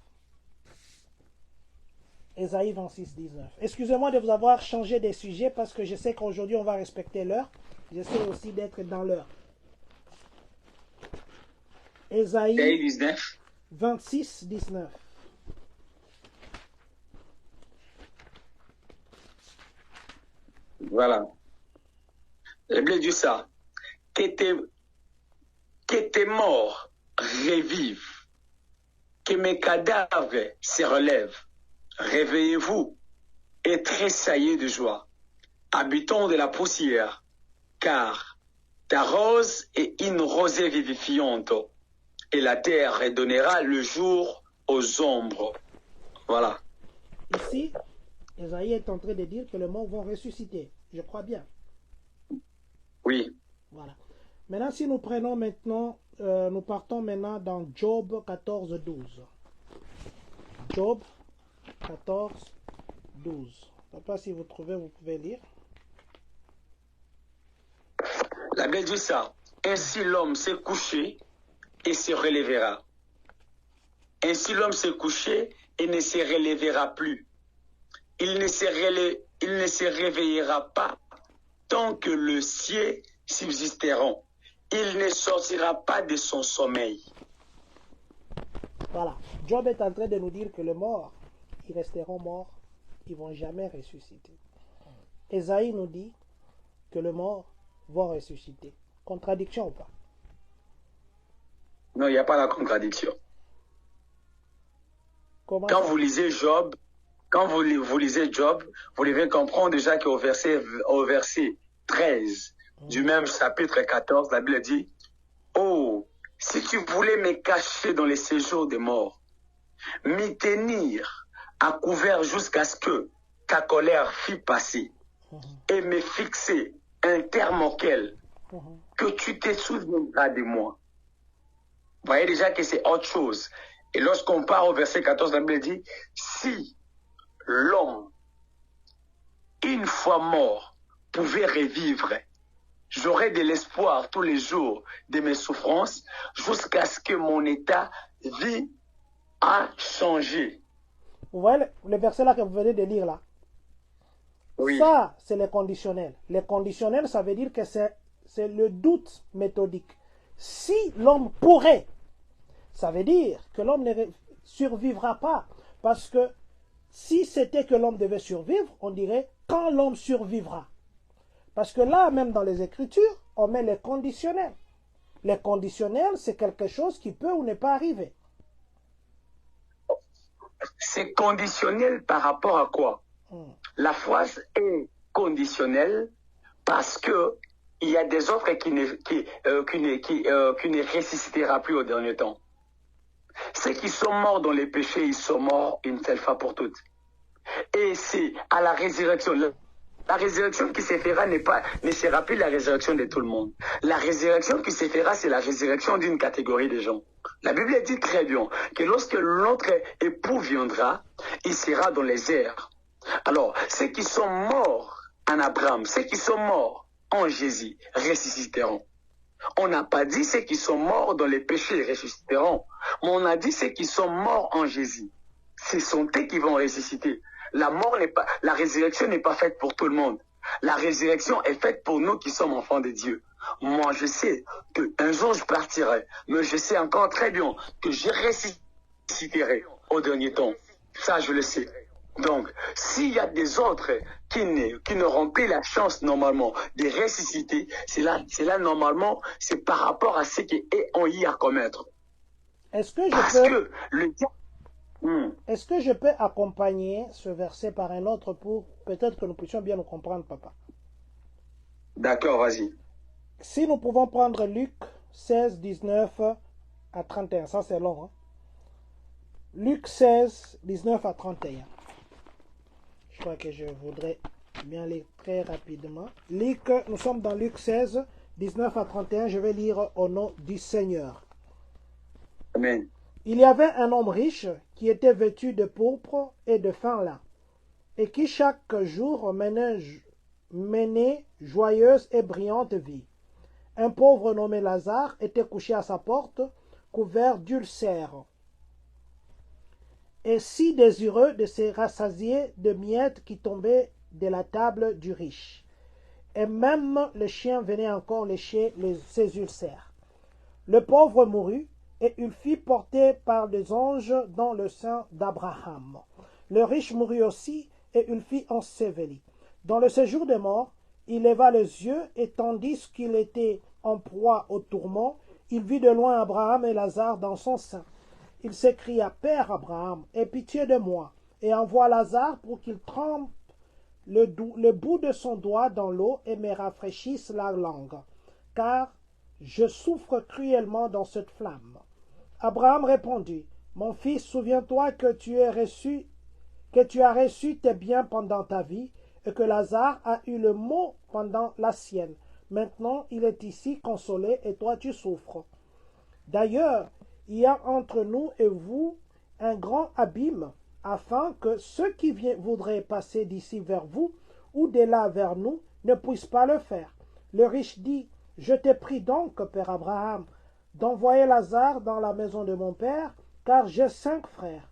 Ésaïe 26, 19. Excusez-moi de vous avoir changé des sujets parce que je sais qu'aujourd'hui on va respecter l'heure. J'essaie aussi d'être dans l'heure. Ésaïe 19. 26, 19. Voilà. La Bible dit ça. Que tes morts revivent, que mes cadavres se relèvent. Réveillez-vous et tressaillez de joie, habitants de la poussière, car ta rose est une rosée vivifiante, et la terre redonnera le jour aux ombres. Voilà. Ici, Esaïe est en train de dire que les morts vont ressusciter. Je crois bien. Oui. Voilà. Maintenant, si nous prenons maintenant, nous partons maintenant dans Job 14, 12. Job 14, 12. Je ne sais pas si vous trouvez, vous pouvez lire. La Bible dit ça. Ainsi l'homme s'est couché et se relèvera. Ainsi l'homme s'est couché et ne se relèvera plus. Il ne se réveillera pas tant que le ciel subsisteront. Il ne sortira pas de son sommeil. Voilà. Job est en train de nous dire que les morts, ils resteront morts, ils ne vont jamais ressusciter. Esaïe nous dit que les morts vont ressusciter. Contradiction ou pas? Non, il n'y a pas la contradiction. Comment Quand ça? vous lisez Job, vous lisez Job, vous devez comprendre déjà qu'au verset 13 du même chapitre 14, la Bible dit « Oh, si tu voulais me cacher dans les séjours des morts, m'y tenir à couvert jusqu'à ce que ta colère fût passée, et me fixer un terme auquel que tu te souviendras de moi. » Vous voyez déjà que c'est autre chose. Et lorsqu'on part au verset 14, la Bible dit « Si l'homme, une fois mort, pouvait revivre, j'aurais de l'espoir tous les jours de mes souffrances jusqu'à ce que mon état vie a changé. » Vous voyez le verset là que vous venez de lire là? Oui. Ça, c'est les conditionnels. Les conditionnels, ça veut dire que c'est le doute méthodique. Si l'homme pourrait, ça veut dire que l'homme ne survivra pas. Parce que si c'était que l'homme devait survivre, on dirait quand l'homme survivra. Parce que là, même dans les Écritures, on met les conditionnels. Les conditionnels, c'est quelque chose qui peut ou ne pas arriver. C'est conditionnel par rapport à quoi? La phrase est conditionnelle parce que il y a des autres qui ne ressuscitera plus au dernier temps. Ceux qui sont morts dans les péchés, ils sont morts une seule fois pour toutes. Et c'est à la résurrection. La résurrection qui se fera ne sera plus la résurrection de tout le monde. La résurrection qui se fera, c'est la résurrection d'une catégorie de gens. La Bible dit très bien que lorsque l'autre époux viendra, il sera dans les airs. Alors, ceux qui sont morts en Abraham, ceux qui sont morts en Jésus, ressusciteront. On n'a pas dit ceux qui sont morts dans les péchés ressusciteront, mais on a dit ceux qui sont morts en Jésus. Ce sont eux qui vont ressusciter. La résurrection n'est pas faite pour tout le monde. La résurrection est faite pour nous qui sommes enfants de Dieu. Moi, je sais qu'un jour je partirai, mais je sais encore très bien que je ressusciterai au dernier temps. Ça, je le sais. Donc, s'il y a des autres qui n'auront pas la chance normalement de ressusciter, c'est là normalement, c'est par rapport à ce qu'on y a à commettre. Est-ce que je peux accompagner ce verset par un autre pour peut-être que nous puissions bien nous comprendre, papa? D'accord, vas-y. Si nous pouvons prendre Luc 16, 19 à 31, ça c'est long. Hein? Luc 16, 19 à 31. Je crois que je voudrais bien lire très rapidement. Nous sommes dans Luc 16, 19 à 31. Je vais lire au nom du Seigneur. Amen. Il y avait un homme riche qui était vêtu de pourpre et de fin lin, et qui chaque jour menait joyeuse et brillante vie. Un pauvre nommé Lazare était couché à sa porte, couvert d'ulcères, et si désireux de se rassasier de miettes qui tombaient de la table du riche. Et même le chien venait encore lécher ses ulcères. Le pauvre mourut, et il fut porté par des anges dans le sein d'Abraham. Le riche mourut aussi, et il fut enseveli. Dans le séjour des morts, il leva les yeux et tandis qu'il était en proie au tourment, il vit de loin Abraham et Lazare dans son sein. Il s'écria, « Père Abraham, aie pitié de moi, et envoie Lazare pour qu'il trempe le bout de son doigt dans l'eau et me rafraîchisse la langue, car je souffre cruellement dans cette flamme. » Abraham répondit, « Mon fils, souviens-toi que tu as reçu tes biens pendant ta vie, et que Lazare a eu le mot pendant la sienne. Maintenant, il est ici consolé, et toi tu souffres. D'ailleurs, il y a entre nous et vous un grand abîme, afin que ceux qui voudraient passer d'ici vers vous, ou de là vers nous, ne puissent pas le faire. » Le riche dit, « Je te prie donc, Père Abraham, d'envoyer Lazare dans la maison de mon père, car j'ai 5 frères.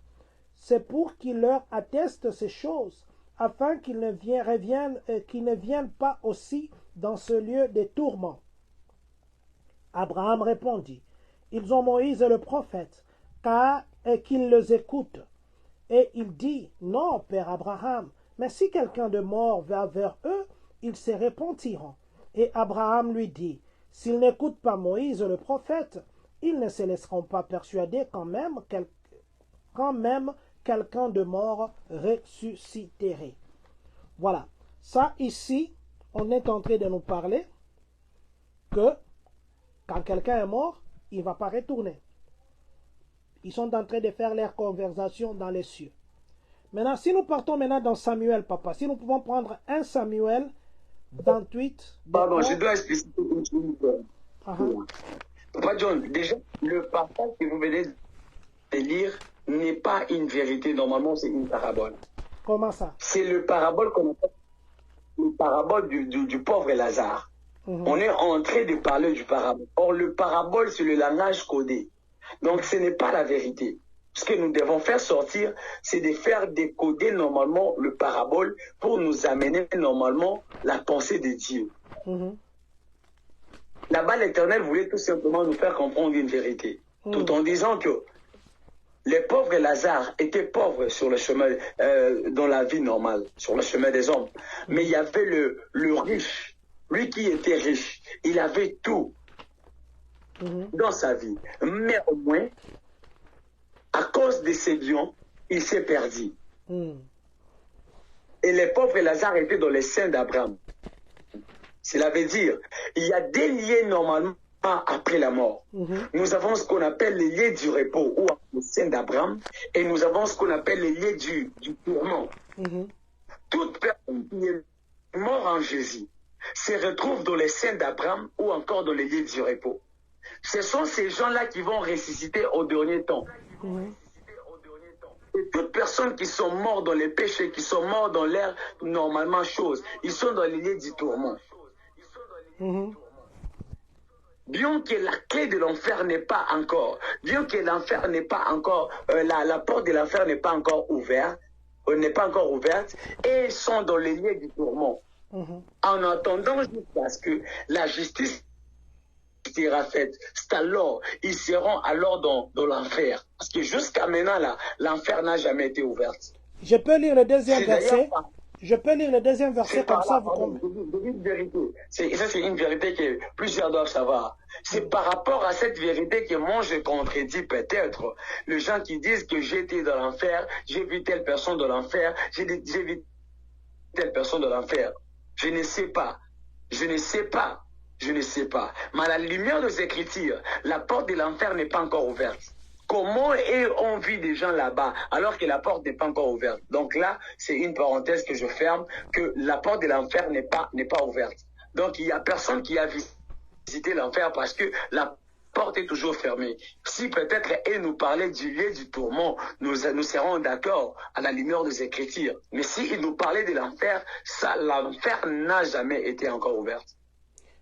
C'est pour qu'il leur atteste ces choses, afin qu'ils ne viennent pas aussi dans ce lieu des tourments. » Abraham répondit, « Ils ont Moïse et le prophète, qu'ils les écoutent. » Et il dit, « Non, Père Abraham, mais si quelqu'un de mort va vers eux, ils se repentiront. » Et Abraham lui dit, « S'ils n'écoutent pas Moïse le prophète, ils ne se laisseront pas persuader quand même quelqu'un de mort ressusciterait. » Voilà. Ça, ici, on est en train de nous parler que quand quelqu'un est mort, il ne va pas retourner. Ils sont en train de faire leur conversation dans les cieux. Maintenant, si nous partons maintenant dans Samuel, papa, si nous pouvons prendre 1 Samuel 28. Pardon, je dois expliquer une chose. Papa John, déjà, le passage que vous venez de lire n'est pas une vérité. Normalement, c'est une parabole. Comment ça? C'est le parabole qu'on appelle le parabole du pauvre Lazare. On est en train de parler du parabole. Or, le parabole, c'est le langage codé. Donc, ce n'est pas la vérité. Ce que nous devons faire sortir, c'est de faire décoder normalement le parabole pour nous amener normalement la pensée de Dieu. Là-bas, l'Éternel voulait tout simplement nous faire comprendre une vérité, tout en disant que les pauvres Lazare étaient pauvres sur le chemin, dans la vie normale, sur le chemin des hommes. Mais il y avait le riche, lui qui était riche, il avait tout dans sa vie. Mais au moins, à cause de ses biens, il s'est perdu. Et les pauvres Lazare étaient dans les seins d'Abraham. Cela veut dire, il y a des liens normalement après la mort. Nous avons ce qu'on appelle les liens du repos, ou les seins d'Abraham, et nous avons ce qu'on appelle les liens du tourment. Toute personne qui est morte en Jésus se retrouve dans les seins d'Abraham ou encore dans les liens du repos. Ce sont ces gens-là qui vont ressusciter au dernier temps. Et toutes personnes qui sont mortes dans les péchés, qui sont mortes dans l'air normalement chose, ils sont dans les liens du tourment. Bien que la clé de l'enfer n'est pas encore, bien que l'enfer n'est pas encore, la porte de l'enfer n'est pas encore ouverte, et ils sont dans les liens du tourment. En attendant jusqu'à ce que la justice sera faite, c'est alors, ils seront alors dans l'enfer. Parce que jusqu'à maintenant, là, l'enfer n'a jamais été ouvert. Je peux lire le deuxième verset. Je peux lire le deuxième verset comme ça, vous comprenez. Ça, c'est une vérité que plusieurs doivent savoir. C'est par rapport à cette vérité que moi, je contredis peut-être les gens qui disent que j'ai été dans l'enfer, j'ai vu telle personne dans l'enfer, j'ai vu telle personne dans l'enfer. Je ne sais pas. Je ne sais pas. Je ne sais pas. Mais à la lumière des Écritures, la porte de l'enfer n'est pas encore ouverte. Comment on vit des gens là-bas alors que la porte n'est pas encore ouverte? Donc là, c'est une parenthèse que je ferme, que la porte de l'enfer n'est pas ouverte. Donc il n'y a personne qui a visité l'enfer parce que la porte est toujours fermée. Si peut-être elle nous parlait du lieu du tourment, nous serons d'accord à la lumière des Écritures. Mais s'il nous parlait de l'enfer, l'enfer n'a jamais été encore ouverte.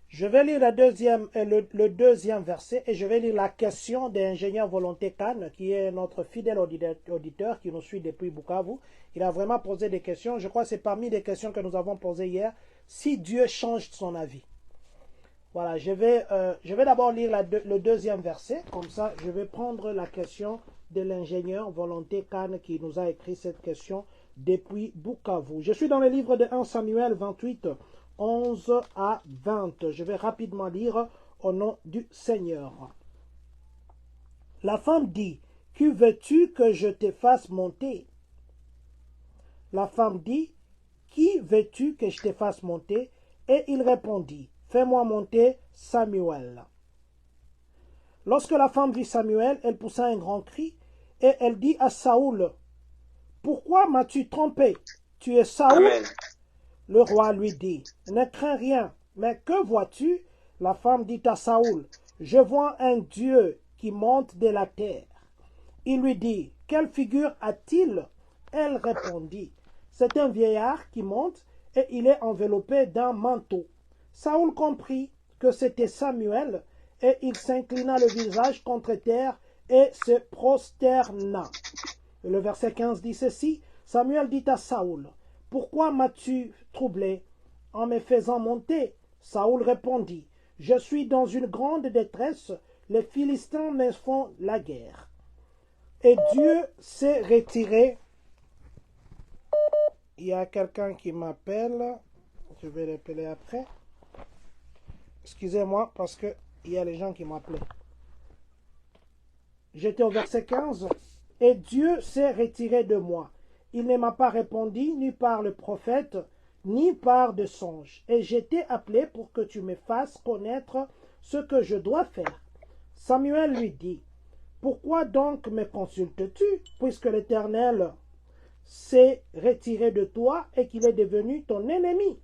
Je vais lire le deuxième verset et je vais lire la question de l'ingénieur Volonté Khan, qui est notre fidèle auditeur qui nous suit depuis Bukavu. Il a vraiment posé des questions. Je crois que c'est parmi les questions que nous avons posées hier. Si Dieu change son avis. Voilà, je vais d'abord lire le deuxième verset. Comme ça, je vais prendre la question de l'ingénieur Volonté Khan qui nous a écrit cette question depuis Bukavu. Je suis dans le livre de 1 Samuel 28. 11 à 20. Je vais rapidement lire au nom du Seigneur. La femme dit, que veux-tu que je te fasse monter? La femme dit, qui veux-tu que je te fasse monter? Et il répondit, fais-moi monter Samuel. Lorsque la femme vit Samuel, elle poussa un grand cri et elle dit à Saoul, pourquoi m'as-tu trompé? Tu es Saoul? Amen. Le roi lui dit, ne crains rien, mais que vois-tu? La femme dit à Saoul, je vois un Dieu qui monte de la terre. Il lui dit, quelle figure a-t-il? Elle répondit, c'est un vieillard qui monte et il est enveloppé d'un manteau. Saoul comprit que c'était Samuel et il s'inclina le visage contre terre et se prosterna. Et le verset 15 dit ceci, Samuel dit à Saoul, pourquoi m'as-tu troublé en me faisant monter? Saoul répondit, je suis dans une grande détresse, les Philistins me font la guerre. Et Dieu s'est retiré. Il y a quelqu'un qui m'appelle, je vais l'appeler après. Excusez-moi parce qu'il y a les gens qui m'appelaient. J'étais au verset 15. Et Dieu s'est retiré de moi. Il ne m'a pas répondu ni par le prophète, ni par de songes. Et j'étais appelé pour que tu me fasses connaître ce que je dois faire. Samuel lui dit, pourquoi donc me consultes-tu, puisque l'Éternel s'est retiré de toi et qu'il est devenu ton ennemi?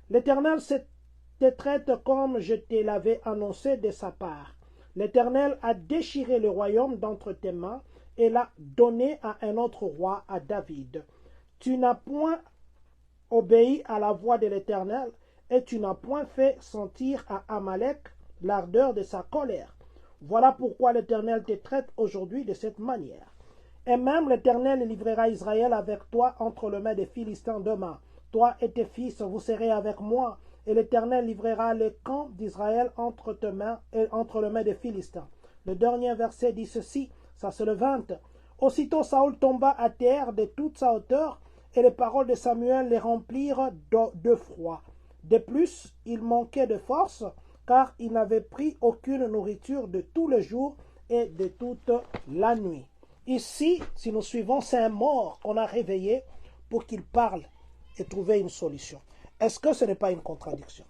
L'Éternel te traite comme je te l'avais annoncé de sa part. L'Éternel a déchiré le royaume d'entre tes mains et l'a donné à un autre roi, à David. Tu n'as point obéi à la voix de l'Éternel et tu n'as point fait sentir à Amalek l'ardeur de sa colère. Voilà pourquoi l'Éternel te traite aujourd'hui de cette manière. Et même l'Éternel livrera Israël avec toi entre les mains des Philistins demain. Toi et tes fils, vous serez avec moi, et l'Éternel livrera les camps d'Israël entre tes mains et entre les mains des Philistins. Le dernier verset dit ceci, ça c'est le 20. Aussitôt Saoul tomba à terre de toute sa hauteur, et les paroles de Samuel les remplirent de froid. De plus, il manquait de force, car il n'avait pris aucune nourriture de tous les jours et de toute la nuit. Ici, si nous suivons, c'est un mort qu'on a réveillé pour qu'il parle et trouver une solution. Est-ce que ce n'est pas une contradiction?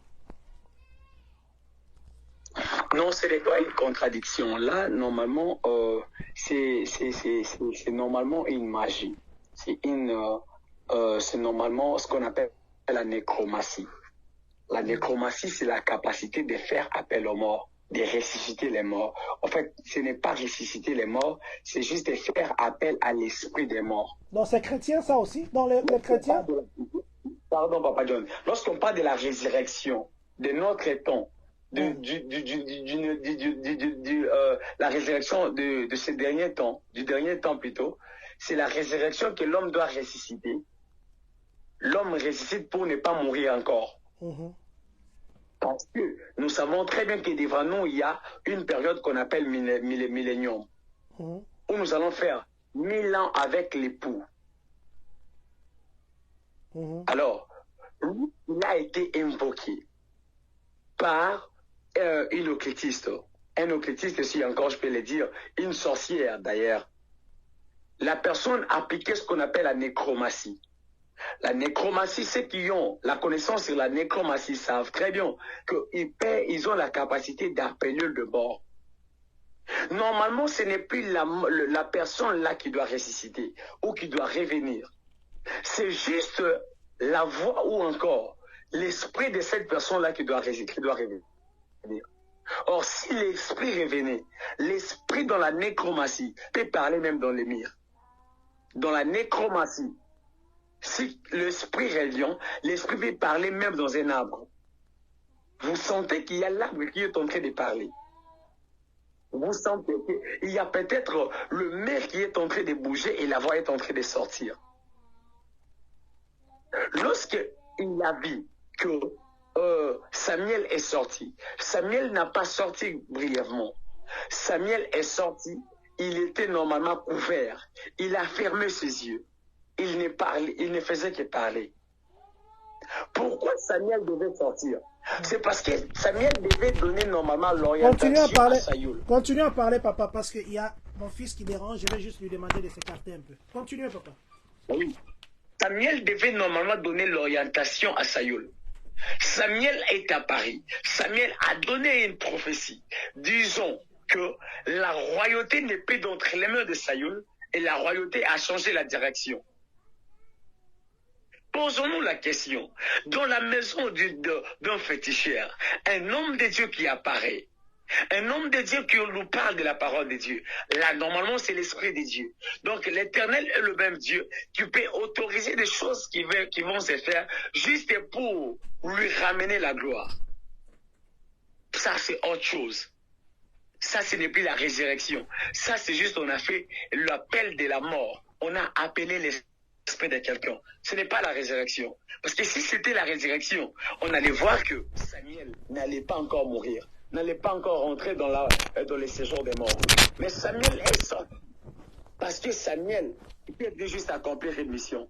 Non, ce n'est pas une contradiction. Là, normalement, c'est normalement une magie. C'est normalement ce qu'on appelle la nécromancie. La nécromancie, c'est la capacité de faire appel aux morts, de ressusciter les morts. En fait, ce n'est pas ressusciter les morts, c'est juste de faire appel à l'esprit des morts. Donc c'est chrétien ça aussi, dans les chrétiens? Pardon, Papa John. Lorsqu'on parle de la résurrection de notre temps, la résurrection de ce dernier temps, du dernier temps plutôt, c'est la résurrection que l'homme doit ressusciter. L'homme ressuscite pour ne pas mourir encore. Parce que nous savons très bien que devant nous, il y a une période qu'on appelle millénium, où nous allons faire 1000 ans avec l'époux. Alors, lui, il a été invoqué par une occultiste. Un occultiste, si encore je peux le dire, une sorcière d'ailleurs. La personne appliquait ce qu'on appelle la nécromancie. La nécromancie, ceux qui ont la connaissance sur la nécromancie savent très bien qu'ils ont la capacité d'appeler le mort. Normalement, ce n'est plus la personne là qui doit ressusciter ou qui doit revenir. C'est juste la voix ou encore l'esprit de cette personne-là qui doit revenir. Or, si l'esprit revenait, l'esprit dans la nécromancie peut parler même dans les murs. Dans la nécromancie, si l'esprit revient, l'esprit peut parler même dans un arbre. Vous sentez qu'il y a l'arbre qui est en train de parler. Vous sentez qu'il y a peut-être le mur qui est en train de bouger et la voix est en train de sortir. Lorsqu'il a vu que Samuel est sorti, Samuel n'a pas sorti brièvement. Samuel est sorti, il était normalement couvert. Il a fermé ses yeux. Il ne faisait que parler. Pourquoi Samuel devait sortir? C'est parce que Samuel devait donner normalement Continue l'orientation à Saül. Continue à parler, papa, parce qu'il y a mon fils qui dérange. Je vais juste lui demander de s'écarter un peu. Continue, papa. Oui. Samuel devait normalement donner l'orientation à Saül. Samuel est à Paris. Samuel a donné une prophétie. Disons que la royauté n'est plus d'entre les mains de Saül et la royauté a changé la direction. Posons-nous la question. Dans la maison d'un féticheur, un homme de Dieu qui apparaît, un homme de Dieu qui nous parle de la parole de Dieu. Là, normalement, c'est l'Esprit de Dieu. Donc, l'Éternel est le même Dieu qui peut autoriser des choses qui vont se faire juste pour lui ramener la gloire. Ça, c'est autre chose. Ça, ce n'est plus la résurrection. Ça, c'est juste, on a fait l'appel de la mort. On a appelé l'esprit de quelqu'un. Ce n'est pas la résurrection. Parce que si c'était la résurrection, on allait voir que Samuel n'allait pas encore mourir, n'allait pas encore rentrer dans les séjours des morts. Mais Samuel est sorti. Parce que Samuel, il peut juste accomplir une mission.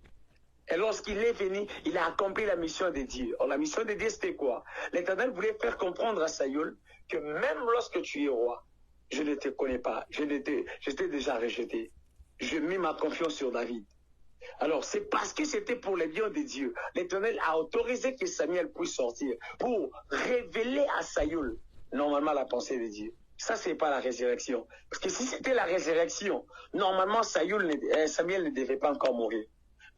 Et lorsqu'il est venu, il a accompli la mission de Dieu. Alors, la mission de Dieu, c'était quoi? L'Éternel voulait faire comprendre à Saül que même lorsque tu es roi, je ne te connais pas. Je t'ai déjà rejeté. Je mis ma confiance sur David. Alors, c'est parce que c'était pour le bien de Dieu. L'Éternel a autorisé que Samuel puisse sortir pour révéler à Saül, normalement, la pensée de Dieu. Ça, c'est pas la résurrection. Parce que si c'était la résurrection, normalement, Samuel ne devait pas encore mourir.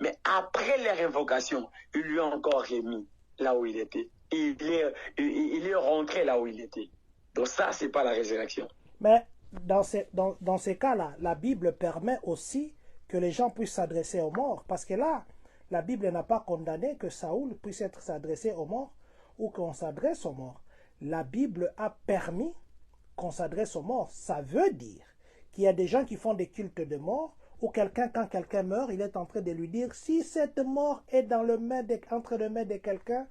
Mais après les révocations, il lui a encore remis là où il était. Et il est rentré là où il était. Donc ça, c'est pas la résurrection. Mais dans ces cas-là, la Bible permet aussi que les gens puissent s'adresser aux morts. Parce que là, la Bible n'a pas condamné que Saül puisse s'adresser aux morts ou qu'on s'adresse aux morts. La Bible a permis qu'on s'adresse aux morts. Ça veut dire qu'il y a des gens qui font des cultes de mort ou quand quelqu'un meurt, il est en train de lui dire, si cette mort est entre les mains de quelqu'un,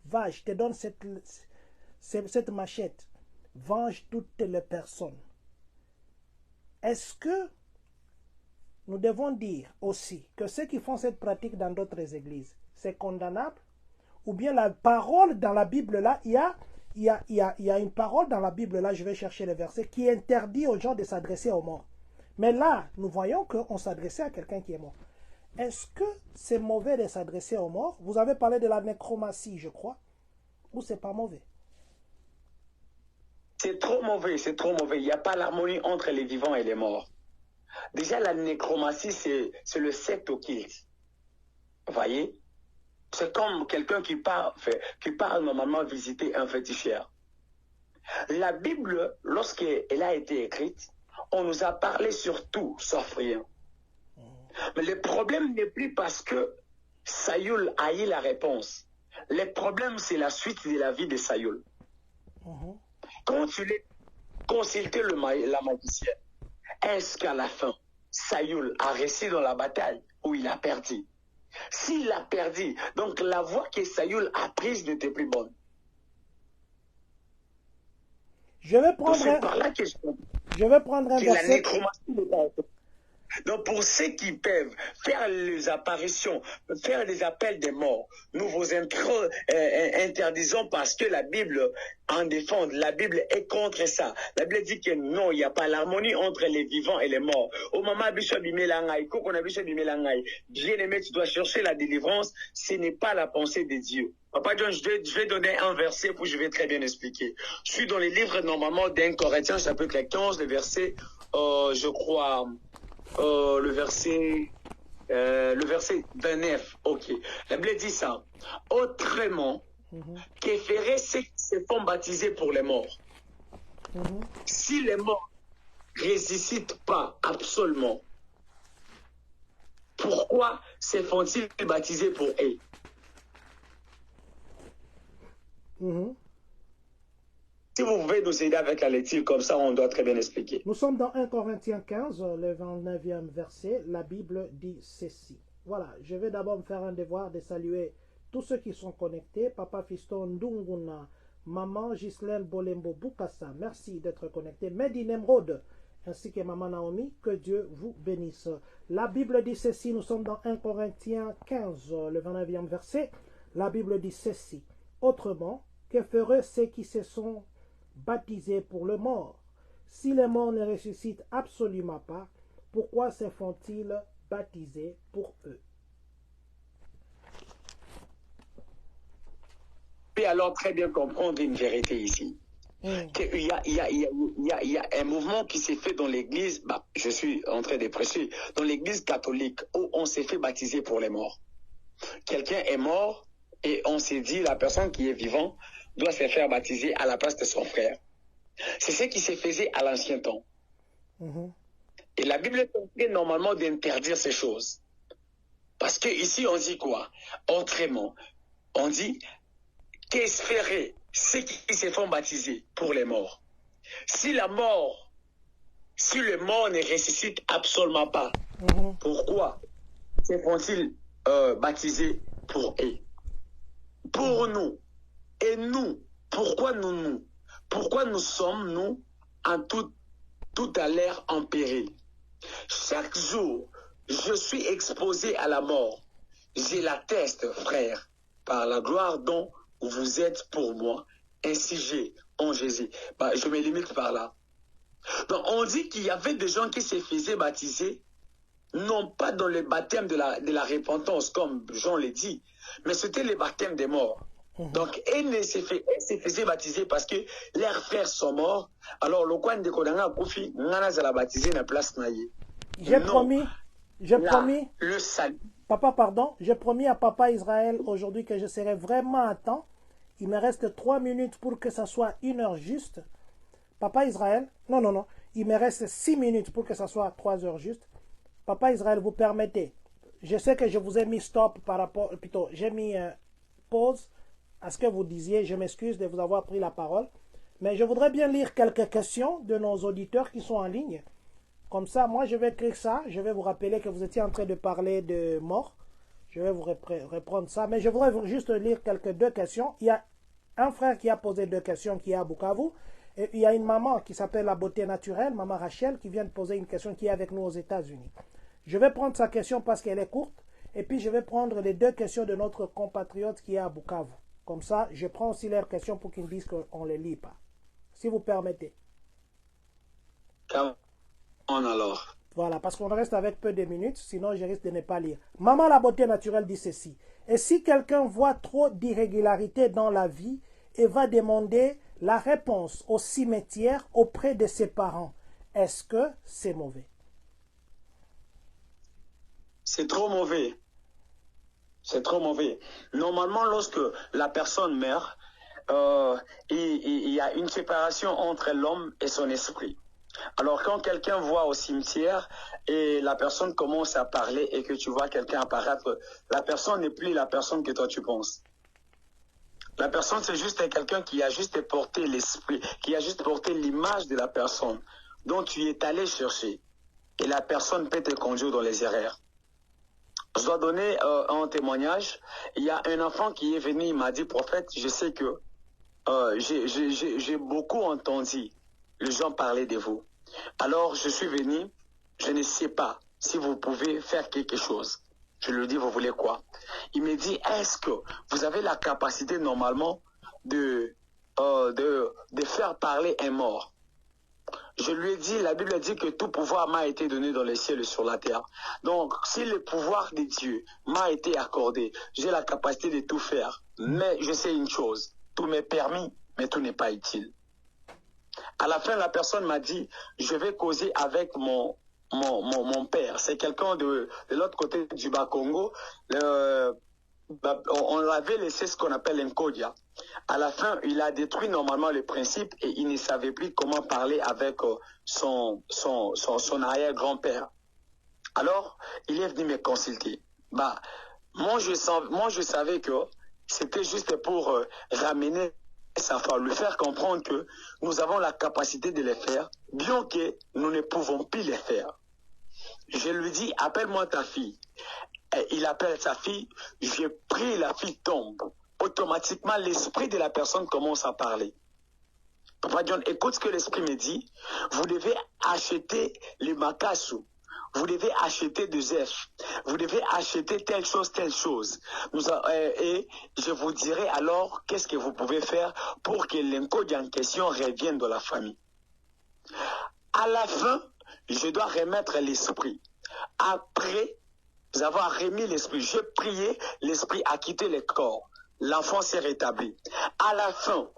va, je te donne cette machette. Venge toutes les personnes. Est-ce que nous devons dire aussi que ceux qui font cette pratique dans d'autres églises, c'est condamnable? Ou bien la parole dans la Bible là, il y a une parole dans la Bible là, je vais chercher le verset, qui interdit aux gens de s'adresser aux morts. Mais là, nous voyons qu'on s'adressait à quelqu'un qui est mort. Est-ce que c'est mauvais de s'adresser aux morts? Vous avez parlé de la nécromancie, je crois. Ou c'est pas mauvais? C'est trop mauvais, c'est trop mauvais. Il n'y a pas l'harmonie entre les vivants et les morts. Déjà, la nécromancie, c'est le secte occulte. Vous voyez? C'est comme quelqu'un qui part normalement visiter un féticheur. La Bible, lorsqu'elle a été écrite, on nous a parlé sur tout, sauf rien. Mais le problème n'est plus parce que Saül a eu la réponse. Le problème, c'est la suite de la vie de Saül. Quand tu l'as consulté la magicienne, est-ce qu'à la fin, Saül a réussi dans la bataille ou il a perdu? S'il a perdu, donc la voie que Saül a prise n'était plus bonne. Je vais prendre un verset. Donc pour ceux qui peuvent faire les apparitions, faire des appels des morts, nous vous interdisons parce que la Bible en défend. La Bible est contre ça. La Bible dit que non, il n'y a pas l'harmonie entre les vivants et les morts. Au moment Bishop Bimelangai, bien aimé, tu dois chercher la délivrance. Ce n'est pas la pensée de Dieu. Papa John, je vais donner un verset pour je vais très bien expliquer. Je suis dans les livres normalement d'un Corinthiens chapitre 15, le verset, je crois, le verset 29. Ok. La Bible dit ça. Autrement, que feraient ceux qui se font baptiser pour les morts? Si les morts ne ressuscitent pas absolument, pourquoi se font-ils baptiser pour eux? Si vous pouvez nous aider avec la lecture, comme ça on doit très bien expliquer. Nous sommes dans 1 Corinthiens 15, le 29e verset. La Bible dit ceci. Voilà, je vais d'abord me faire un devoir de saluer tous ceux qui sont connectés. Papa Fiston Ndunguna, Maman Ghislaine Bolembo Bukassa, merci d'être connecté. Mehdi Nemrod, ainsi que Maman Naomi, que Dieu vous bénisse. La Bible dit ceci, nous sommes dans 1 Corinthiens 15, le 29e verset. la Bible dit ceci. Autrement, que feraient ceux qui se sont baptisés pour le mort? Si les morts ne ressuscitent absolument pas, pourquoi se font-ils baptiser pour eux? Et alors très bien comprendre une vérité ici. Il y a un mouvement qui s'est fait dans l'église, je suis en train de prêcher, dans l'église catholique où on s'est fait baptiser pour les morts. Quelqu'un est mort et on s'est dit la personne qui est vivante doit se faire baptiser à la place de son frère. C'est ce qui se faisait à l'ancien temps. Et la Bible est normalement d'interdire ces choses. Parce que ici on dit quoi? Autrement, on dit qu'est-ce feraient ceux qui se font baptiser pour les morts? Si le mort ne ressuscite absolument pas, pourquoi se font-ils baptiser pour eux? Pour nous. Et nous, pourquoi nous sommes, nous, en tout à l'air en péril? Chaque jour, je suis exposé à la mort. J'ai l'atteste, frère, par la gloire dont vous êtes pour moi, ainsi j'ai en Jésus. Je me limite par là. Donc on dit qu'il y avait des gens qui se faisaient baptiser, non pas dans le baptême de la repentance, comme Jean l'a dit, mais c'était le baptême des morts. Donc ils se faisaient baptiser parce que leurs frères sont morts. Alors le coin de Kodanga Koufi, Nana la baptisé na place naïe. J'ai promis, le salut. Papa, pardon, j'ai promis à Papa Israël aujourd'hui que je serai vraiment à temps. Il me reste 3 minutes pour que ça soit 1 heure juste. Papa Israël, non, il me reste 6 minutes pour que ça soit 3 heures juste. Papa Israël, vous permettez? Je sais que je vous ai mis stop par rapport, plutôt, j'ai mis pause à ce que vous disiez. Je m'excuse de vous avoir pris la parole. Mais je voudrais bien lire quelques questions de nos auditeurs qui sont en ligne. Comme ça, moi, je vais écrire ça. Je vais vous rappeler que vous étiez en train de parler de mort. Je vais vous reprendre ça. Mais je voudrais juste lire deux questions. Il y a un frère qui a posé 2 questions qui est à Bukavu. Et il y a une maman qui s'appelle La Beauté Naturelle, maman Rachel, qui vient de poser une question qui est avec nous aux États-Unis. Je vais prendre sa question parce qu'elle est courte. Et puis, je vais prendre les 2 questions de notre compatriote qui est à Bukavu. Comme ça, je prends aussi leurs questions pour qu'ils me disent qu'on ne les lit pas. Si vous permettez. Alors. Voilà, parce qu'on reste avec peu de minutes, sinon je risque de ne pas lire. Maman La Beauté Naturelle dit ceci. Et si quelqu'un voit trop d'irrégularités dans la vie et va demander la réponse au cimetière auprès de ses parents, est-ce que c'est mauvais? C'est trop mauvais. C'est trop mauvais. Normalement, lorsque la personne meurt, il y a une séparation entre l'homme et son esprit. Alors quand quelqu'un voit au cimetière et la personne commence à parler et que tu vois quelqu'un apparaître, la personne n'est plus la personne que toi tu penses. La personne, c'est juste quelqu'un qui a juste porté l'esprit, qui a juste porté l'image de la personne dont tu es allé chercher. Et la personne peut te conduire dans les erreurs. Je dois donner un témoignage. Il y a un enfant qui est venu, il m'a dit, prophète, je sais que j'ai beaucoup entendu les gens parler de vous. Alors, je suis venu, je ne sais pas si vous pouvez faire quelque chose. Je lui dis, vous voulez quoi? Il me dit, est-ce que vous avez la capacité normalement de faire parler un mort? Je lui ai dit, la Bible dit que tout pouvoir m'a été donné dans les cieux et sur la terre. Donc, si le pouvoir de Dieu m'a été accordé, j'ai la capacité de tout faire. Mais je sais une chose, tout m'est permis, mais tout n'est pas utile. À la fin, la personne m'a dit, je vais causer avec mon père. C'est quelqu'un de l'autre côté du Bas-Congo. On l'avait laissé ce qu'on appelle un Kodia. À la fin, il a détruit normalement le principe et il ne savait plus comment parler avec son arrière-grand-père. Alors, il est venu me consulter. Moi, je savais que c'était juste pour ramener sa femme, lui faire comprendre que nous avons la capacité de les faire, bien que nous ne pouvons plus les faire. Je lui dis, appelle-moi ta fille. Et il appelle sa fille, je prie, la fille tombe. Automatiquement, l'esprit de la personne commence à parler. Papa John, écoute ce que l'esprit me dit. Vous devez acheter les makasu. vous devez acheter des œufs, vous devez acheter telle chose, et je vous dirai alors qu'est-ce que vous pouvez faire pour que l'encode en question revienne dans la famille. À la fin, je dois remettre l'esprit. Après avoir remis l'esprit, j'ai prié, l'esprit a quitté le corps. L'enfant s'est rétabli. À la fin,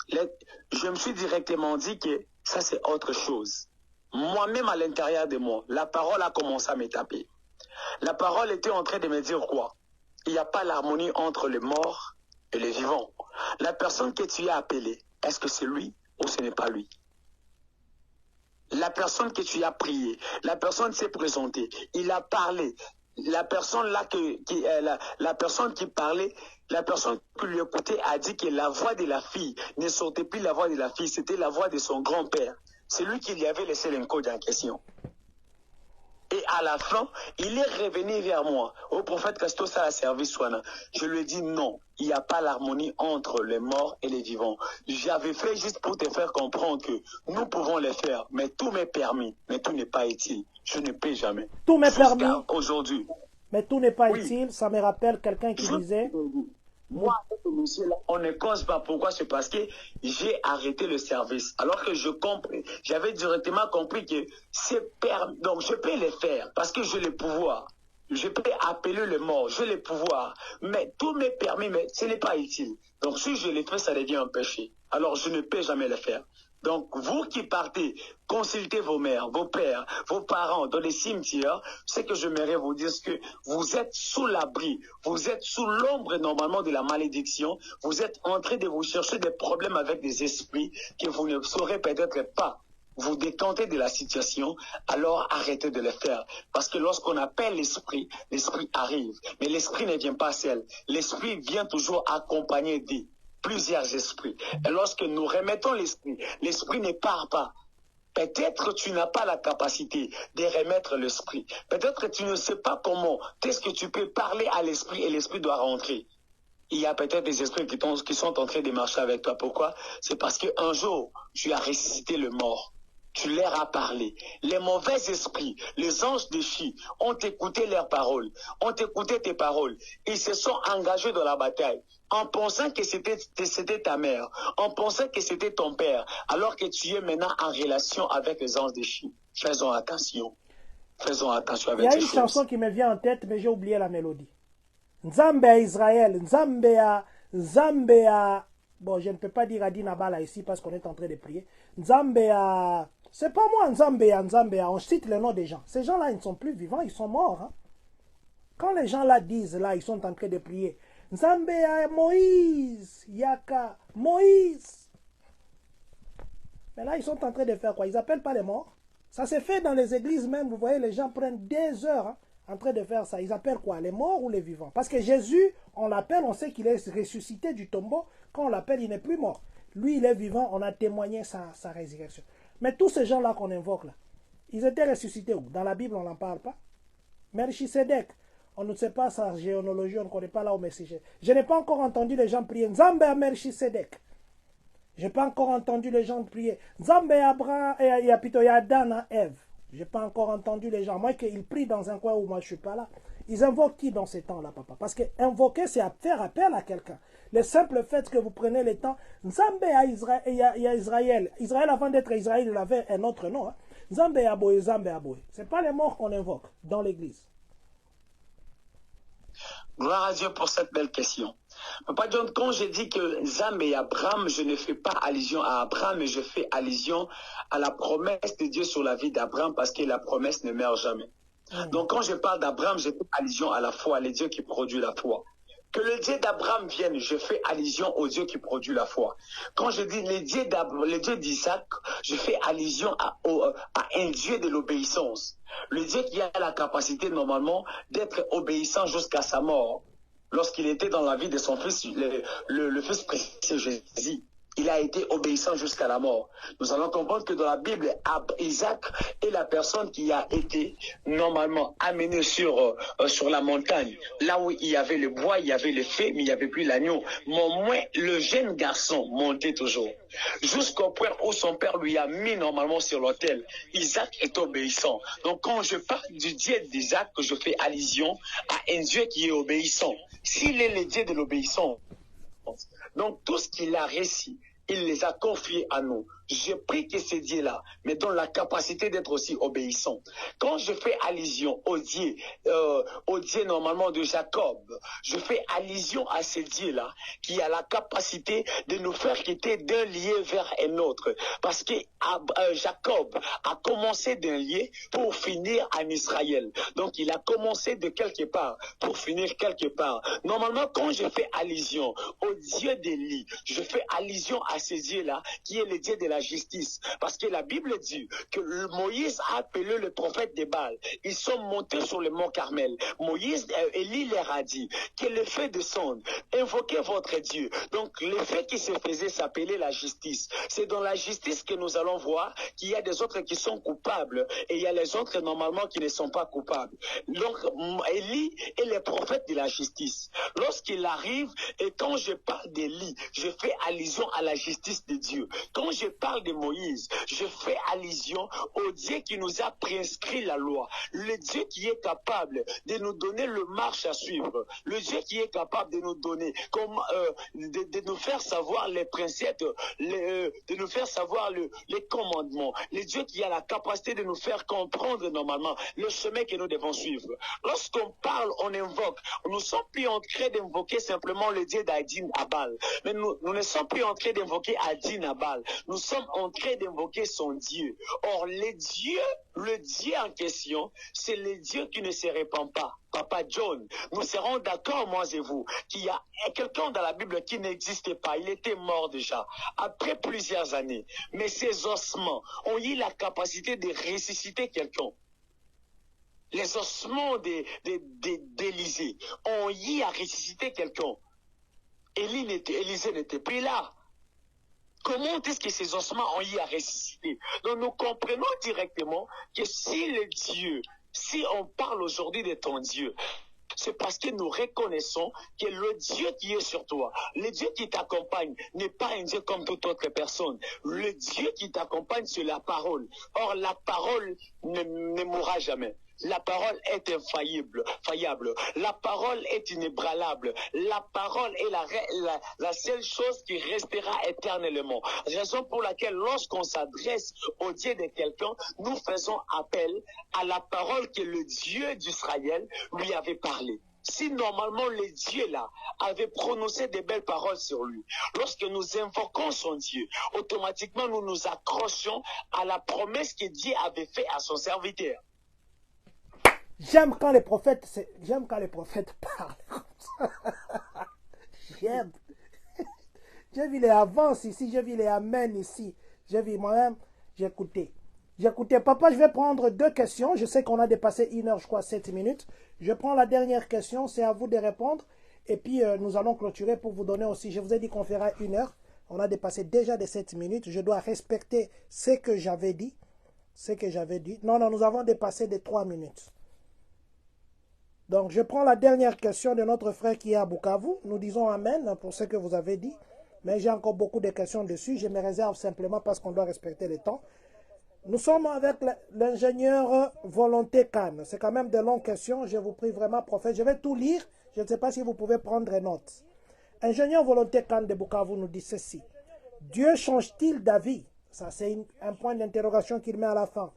je me suis directement dit que ça c'est autre chose. Moi-même à l'intérieur de moi, la parole a commencé à me taper. La parole était en train de me dire quoi? Il n'y a pas l'harmonie entre les morts et les vivants. La personne que tu as appelée, est-ce que c'est lui ou ce n'est pas lui? La personne que tu as priée, la personne s'est présentée, il a parlé. La personne là la personne qui parlait, la personne qui lui écoutait a dit que la voix de la fille ne sortait plus la voix de la fille, c'était la voix de son grand-père. C'est lui qui lui avait laissé l'encode en question. Et à la fin, il est revenu vers moi. Au prophète Castos à la service Swana. Je lui ai dit non, il n'y a pas l'harmonie entre les morts et les vivants. J'avais fait juste pour te faire comprendre que nous pouvons le faire, mais tout m'est permis, mais tout n'est pas utile. Je ne paie jamais. Tout m'est permis. Aujourd'hui. Mais tout n'est pas utile. Ça me rappelle quelqu'un qui disait... Moi, avec ce monsieur-là, on ne cause pas. Pourquoi? C'est parce que j'ai arrêté le service. Alors que j'avais directement compris que c'est permis. Donc, je peux le faire parce que j'ai le pouvoir. Je peux appeler le mort, j'ai le pouvoir. Mais tout m'est permis, mais ce n'est pas utile. Donc, si je le fais, ça devient un péché. Alors, je ne peux jamais le faire. Donc, vous qui partez, consultez vos mères, vos pères, vos parents dans les cimetières. Ce que j'aimerais vous dire, c'est que vous êtes sous l'abri, vous êtes sous l'ombre normalement de la malédiction. Vous êtes en train de vous chercher des problèmes avec des esprits que vous ne saurez peut-être pas vous décanter de la situation, alors arrêtez de le faire. Parce que lorsqu'on appelle l'esprit, l'esprit arrive. Mais l'esprit ne vient pas seul. L'esprit vient toujours accompagné de plusieurs esprits. Et lorsque nous remettons l'esprit, l'esprit ne part pas. Peut-être tu n'as pas la capacité de remettre l'esprit. Peut-être tu ne sais pas comment. Est-ce que tu peux parler à l'esprit et l'esprit doit rentrer? Il y a peut-être des esprits qui sont en train de marcher avec toi. Pourquoi? C'est parce qu'un jour, tu as ressuscité le mort. Tu leur as parlé. Les mauvais esprits, les anges déchus ont écouté leurs paroles, ont écouté tes paroles. Ils se sont engagés dans la bataille en pensant que c'était ta mère, en pensant que c'était ton père, alors que tu es maintenant en relation avec les anges déchus. Faisons attention. Faisons attention avec ces choses. Il y a une chanson qui me vient en tête, mais j'ai oublié la mélodie. Nzambe à Israël, Nzambe à... Bon, je ne peux pas dire Adi Nabala ici parce qu'on est en train de prier. Nzambe à... C'est pas moi, Nzambe à... On cite le nom des gens. Ces gens-là, ils ne sont plus vivants, ils sont morts. Hein? Quand les gens là disent, là, ils sont en train de prier. Nzambe à Moïse, Yaka, Moïse. Mais là, ils sont en train de faire quoi? Ils n'appellent pas les morts. Ça s'est fait dans les églises même. Vous voyez, les gens prennent des heures hein, en train de faire ça. Ils appellent quoi? Les morts ou les vivants? Parce que Jésus, on l'appelle, on sait qu'il est ressuscité du tombeau. Quand on l'appelle, il n'est plus mort. Lui, il est vivant, on a témoigné sa résurrection. Mais tous ces gens-là qu'on invoque, là, ils étaient ressuscités où? Dans la Bible, on n'en parle pas. Melchisedec, on ne sait pas sa généalogie, on ne connaît pas là où Melchisedec. Je n'ai pas encore entendu les gens prier Nzambe à Melchisedec. Je n'ai pas encore entendu les gens prier Nzambe à Abraham et à Adam à Ève. Je n'ai pas encore entendu les gens. Moi, qu'ils prient dans un coin où moi je ne suis pas là. Ils invoquent qui dans ces temps-là, papa? Parce que invoquer, c'est faire appel à quelqu'un. Le simple fait que vous prenez le temps, Nzambe à Israël. Israël, avant d'être Israël, il avait un autre nom. Hein? Nzambe à Boé, Nzambe à Boé. Ce n'est pas les morts qu'on invoque dans l'église. Gloire à Dieu pour cette belle question. Papa John, quand je dis que Nzambe et Abraham, je ne fais pas allusion à Abraham, mais je fais allusion à la promesse de Dieu sur la vie d'Abraham parce que la promesse ne meurt jamais. Donc quand je parle d'Abraham, je fais allusion à la foi, le Dieu qui produit la foi. Que le Dieu d'Abraham vienne, je fais allusion au Dieu qui produit la foi. Quand je dis le Dieu d'Isaac, je fais allusion à un Dieu de l'obéissance. Le Dieu qui a la capacité normalement d'être obéissant jusqu'à sa mort. Lorsqu'il était dans la vie de son fils, le fils précieux Jésus. Il a été obéissant jusqu'à la mort. Nous allons comprendre que dans la Bible, Isaac est la personne qui a été normalement amenée sur la montagne. Là où il y avait le bois, il y avait le feu, mais il n'y avait plus l'agneau. Mais au moins, le jeune garçon montait toujours. Jusqu'au point où son père lui a mis normalement sur l'autel. Isaac est obéissant. Donc quand je parle du Dieu d'Isaac, je fais allusion à un Dieu qui est obéissant. S'il est le Dieu de l'obéissance, donc tout ce qu'il a réussi, il les a confiés à nous. Je prie que ces dieux-là me donnent la capacité d'être aussi obéissant. Quand je fais allusion au Dieu normalement de Jacob, je fais allusion à ce Dieu-là qui a la capacité de nous faire quitter d'un lieu vers un autre. Parce que Jacob a commencé d'un lieu pour finir en Israël. Donc il a commencé de quelque part pour finir quelque part. Normalement, quand je fais allusion au Dieu d'Élie, je fais allusion à ce Dieu-là qui est le Dieu de la justice. Parce que la Bible dit que Moïse a appelé le prophète de Baal. Ils sont montés sur le mont Carmel. Élie leur a dit que le feu descende. Invoquez votre Dieu. Donc le fait qui se faisait s'appelait la justice. C'est dans la justice que nous allons voir qu'il y a des autres qui sont coupables et il y a les autres normalement qui ne sont pas coupables. Donc Élie est le prophète de la justice. Lorsqu'il arrive et quand je parle d'Élie, je fais allusion à la justice de Dieu. Quand je parle de Moïse, je fais allusion au Dieu qui nous a prescrit la loi, le Dieu qui est capable de nous donner le marche à suivre, le Dieu qui est capable de nous donner, de nous faire savoir les principes, de nous faire savoir les commandements, le Dieu qui a la capacité de nous faire comprendre normalement le chemin que nous devons suivre. Lorsqu'on parle, on invoque, nous ne sommes plus en train d'invoquer simplement le Dieu d'Adin Abal, mais nous ne sommes plus en train d'invoquer Adin Abal, nous sommes en train d'invoquer son Dieu. Or, le Dieu en question, c'est le Dieu qui ne se répand pas. Papa John, nous serons d'accord, moi et vous, qu'il y a quelqu'un dans la Bible qui n'existait pas. Il était mort déjà, après plusieurs années. Mais ses ossements ont eu la capacité de ressusciter quelqu'un. Les ossements d'Élisée ont eu à ressusciter quelqu'un. Élisée n'était plus là. Comment est-ce que ces ossements ont eu à ressusciter? Donc nous comprenons directement que si le Dieu, si on parle aujourd'hui de ton Dieu, c'est parce que nous reconnaissons que le Dieu qui est sur toi, le Dieu qui t'accompagne, n'est pas un Dieu comme toute autre personne. Le Dieu qui t'accompagne, c'est la parole. Or, la parole ne mourra jamais. La parole est infaillible. La parole est inébranlable. La parole est la seule chose qui restera éternellement. Raison pour laquelle, lorsqu'on s'adresse au Dieu de quelqu'un, nous faisons appel à la parole que le Dieu d'Israël lui avait parlé. Si normalement le Dieu là avait prononcé de belles paroles sur lui, lorsque nous invoquons son Dieu, automatiquement nous nous accrochons à la promesse que Dieu avait faite à son serviteur. J'aime quand les prophètes parlent. J'aime. J'ai vu les avances ici, j'ai vu les amens ici. J'ai vu moi-même, j'ai écouté. Papa, je vais prendre 2 questions. Je sais qu'on a dépassé 1 heure, je crois, 7 minutes. Je prends la dernière question, c'est à vous de répondre. Et puis, nous allons clôturer pour vous donner aussi. Je vous ai dit qu'on fera 1 heure. On a dépassé déjà des 7 minutes. Je dois respecter ce que j'avais dit. Non, nous avons dépassé des 3 minutes. Donc, je prends la dernière question de notre frère qui est à Bukavu. Nous disons Amen pour ce que vous avez dit. Mais j'ai encore beaucoup de questions dessus. Je me réserve simplement parce qu'on doit respecter le temps. Nous sommes avec l'ingénieur Volonté Khan. C'est quand même de longues questions. Je vous prie vraiment, prophète. Je vais tout lire. Je ne sais pas si vous pouvez prendre note. Ingénieur Volonté Khan de Bukavu nous dit ceci. Dieu change-t-il d'avis? Ça, c'est un point d'interrogation qu'il met à la fin.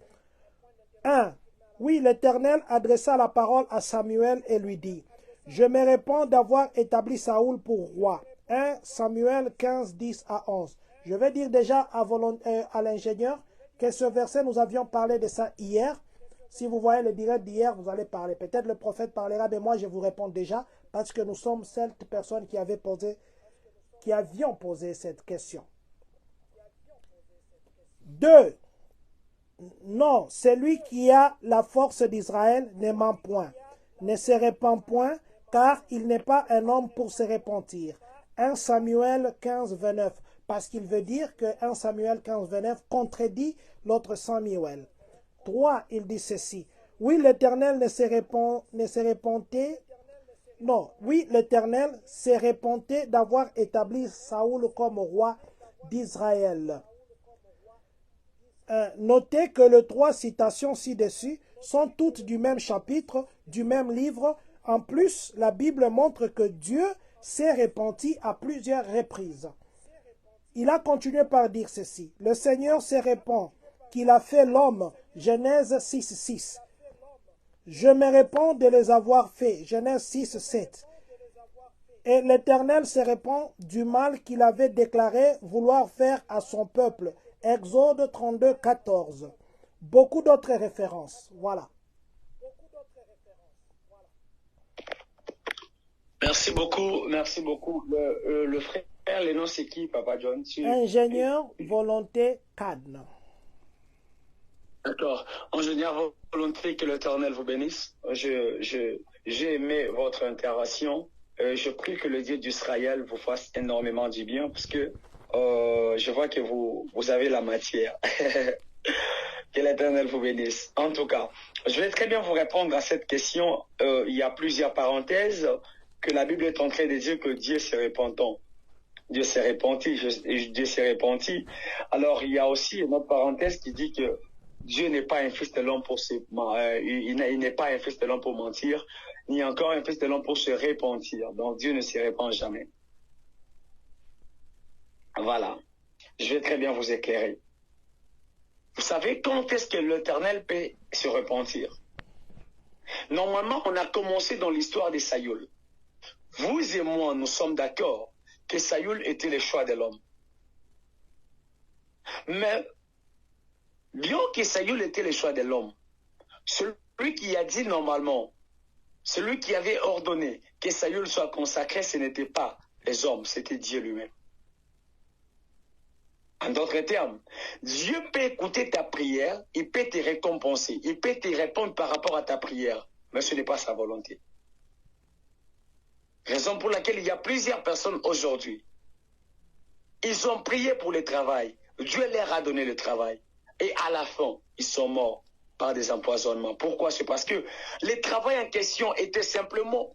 1. Oui, l'Éternel adressa la parole à Samuel et lui dit, « Je me réponds d'avoir établi Saoul pour roi. » 1 Samuel 15, 10 à 11. Je vais dire déjà à l'ingénieur que ce verset, nous avions parlé de ça hier. Si vous voyez le direct d'hier, vous allez parler. Peut-être le prophète parlera, mais moi je vous réponds déjà parce que nous sommes cette personne qui avions posé cette question. 2. Non, celui qui a la force d'Israël ne ment point, ne se répand point, car il n'est pas un homme pour se repentir. 1 Samuel 15, 29. parce qu'il veut dire que 1 Samuel 15, 29 contredit l'autre Samuel. 3, il dit ceci. Oui, l'Éternel l'Éternel s'est répanté d'avoir établi Saoul comme roi d'Israël. Notez que les 3 citations ci-dessus sont toutes du même chapitre, du même livre. En plus, la Bible montre que Dieu s'est repenti à plusieurs reprises. Il a continué par dire ceci. Le Seigneur se répand qu'il a fait l'homme. Genèse 6, 6. Je me répands de les avoir faits. Genèse 6, 7. Et l'Éternel se répand du mal qu'il avait déclaré vouloir faire à son peuple. Exode 32, 14. Beaucoup d'autres références. Voilà. Merci beaucoup, merci beaucoup. Le frère, le nom c'est qui, Papa John? Ingénieur Volonté Cadne. D'accord. Ingénieur Volonté, que l'Éternel vous bénisse. J'ai aimé votre intervention. Je prie que le Dieu d'Israël vous fasse énormément du bien parce que je vois que vous avez la matière. Que l'Éternel vous bénisse. En tout cas, je vais très bien vous répondre à cette question. Il y a plusieurs parenthèses que la Bible est en train de dire que Dieu s'est repentant. Dieu s'est repenti. Dieu s'est repenti. Alors, il y a aussi une autre parenthèse qui dit que Dieu n'est pas un fils de l'homme pour il n'est pas un fils de l'homme pour mentir, ni encore un fils de l'homme pour se repentir. Donc, Dieu ne se repent jamais. Voilà. Je vais très bien vous éclairer. Vous savez quand est-ce que l'Éternel peut se repentir? Normalement, on a commencé dans l'histoire de Saül. Vous et moi, nous sommes d'accord que Saül était le choix de l'homme. Mais, bien que Saül était le choix de l'homme, celui qui a dit normalement, celui qui avait ordonné que Saül soit consacré, ce n'était pas les hommes, c'était Dieu lui-même. En d'autres termes, Dieu peut écouter ta prière, il peut te récompenser, il peut te répondre par rapport à ta prière, mais ce n'est pas sa volonté. Raison pour laquelle il y a plusieurs personnes aujourd'hui. Ils ont prié pour le travail, Dieu leur a donné le travail, et à la fin, ils sont morts par des empoisonnements. Pourquoi? C'est parce que le travail en question était simplement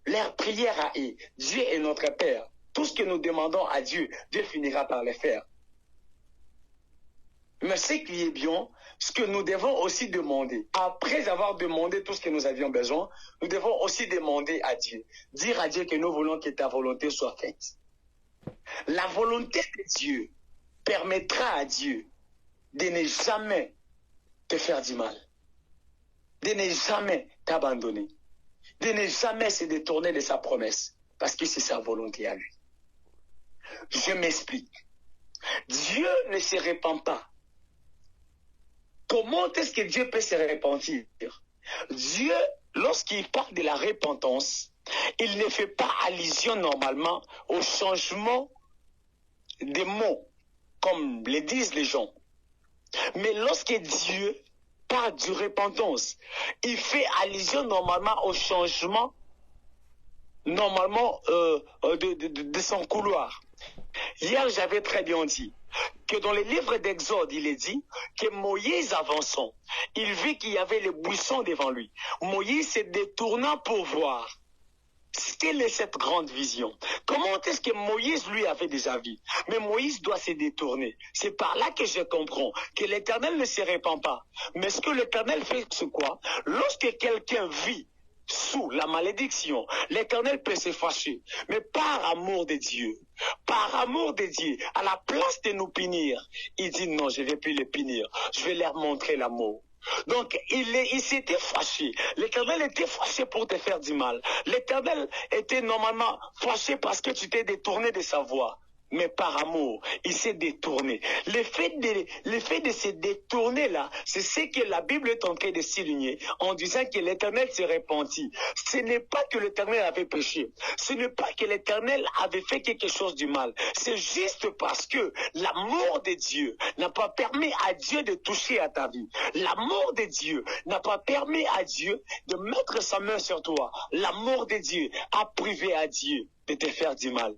leur prière à eux. Dieu est notre Père. Tout ce que nous demandons à Dieu, Dieu finira par le faire. Mais ce qui est bien, ce que nous devons aussi demander, après avoir demandé tout ce que nous avions besoin, nous devons aussi demander à Dieu, dire à Dieu que nous voulons que ta volonté soit faite. La volonté de Dieu permettra à Dieu de ne jamais te faire du mal, de ne jamais t'abandonner, de ne jamais se détourner de sa promesse, parce que c'est sa volonté à lui. Je m'explique. Dieu ne se répand pas. Comment est-ce que Dieu peut se repentir? Dieu, lorsqu'il parle de la repentance, il ne fait pas allusion normalement au changement des mots, comme le disent les gens. Mais lorsque Dieu parle de repentance, il fait allusion normalement au changement de son couloir. Hier, j'avais très bien dit que dans le livre d'Exode, il est dit que Moïse avançant, il vit qu'il y avait les buissons devant lui. Moïse se détourna pour voir. Quelle est cette grande vision? Comment est-ce que Moïse, lui, avait déjà vu? Mais Moïse doit se détourner. C'est par là que je comprends que l'Éternel ne se répand pas. Mais ce que l'Éternel fait, c'est quoi? Lorsque quelqu'un vit sous la malédiction, l'Éternel peut se fâcher. Mais par amour de Dieu, à la place de nous punir, il dit non, je ne vais plus les punir. Je vais leur montrer l'amour. Donc, il s'était fâché. L'Éternel était fâché pour te faire du mal. L'Éternel était normalement fâché parce que tu t'es détourné de sa voie. Mais par amour, il s'est détourné. Le fait de se détourner là, c'est ce que la Bible est en train de souligner en disant que l'Éternel s'est repenti. Ce n'est pas que l'Éternel avait péché. Ce n'est pas que l'Éternel avait fait quelque chose du mal. C'est juste parce que l'amour de Dieu n'a pas permis à Dieu de toucher à ta vie. L'amour de Dieu n'a pas permis à Dieu de mettre sa main sur toi. L'amour de Dieu a privé à Dieu de te faire du mal.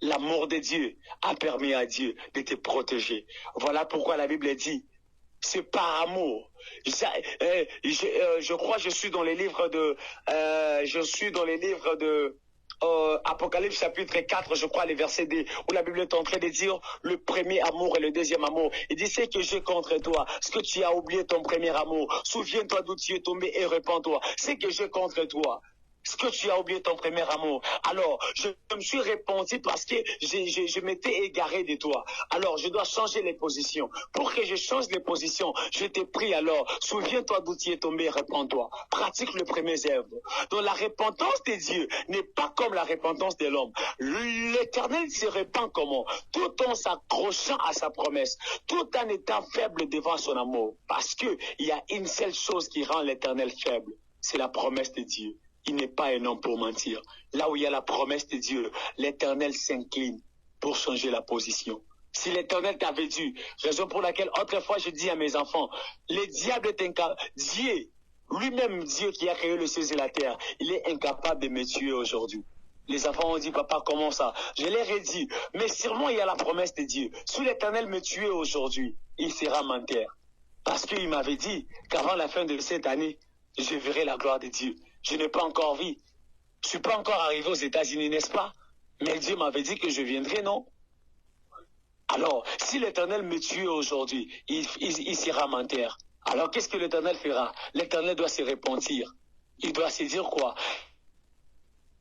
L'amour de Dieu a permis à Dieu de te protéger. Voilà pourquoi la Bible dit, c'est par amour. Je crois que je suis dans les livres de Apocalypse chapitre 4, je crois, les versets 2, où la Bible est en train de dire le premier amour et le deuxième amour. Il dit, c'est que j'ai contre toi, ce que tu as oublié ton premier amour. Souviens-toi d'où tu es tombé et répands-toi. C'est que j'ai contre toi, ce que tu as oublié ton premier amour. Alors, je me suis repenti parce que je m'étais égaré de toi. Alors, je dois changer les positions. Pour que je change les positions, je t'ai pris alors. Souviens-toi d'où tu es tombé et répands-toi. Pratique le premier œuvre. Donc, la repentance de Dieu n'est pas comme la repentance de l'homme. L'Éternel se répand comment? Tout en s'accrochant à sa promesse, tout en étant faible devant son amour. Parce que il y a une seule chose qui rend l'Éternel faible, c'est la promesse de Dieu. Il n'est pas un homme pour mentir. Là où il y a la promesse de Dieu, l'Éternel s'incline pour changer la position. Si l'Éternel t'avait dit, raison pour laquelle autrefois je dis à mes enfants, le diable est incapable, Dieu, lui-même Dieu qui a créé le ciel et la terre, il est incapable de me tuer aujourd'hui. Les enfants ont dit, papa, comment ça? Je leur ai dit, mais sûrement il y a la promesse de Dieu. Si l'Éternel me tuait aujourd'hui, il sera menteur. Parce qu'il m'avait dit qu'avant la fin de cette année, je verrai la gloire de Dieu. Je n'ai pas encore vu. Je ne suis pas encore arrivé aux États-Unis, n'est-ce pas? Mais Dieu m'avait dit que je viendrai, non? Alors, si l'Éternel me tue aujourd'hui, il sera menteur. Alors, qu'est-ce que l'Éternel fera? L'Éternel doit se repentir. Il doit se dire quoi?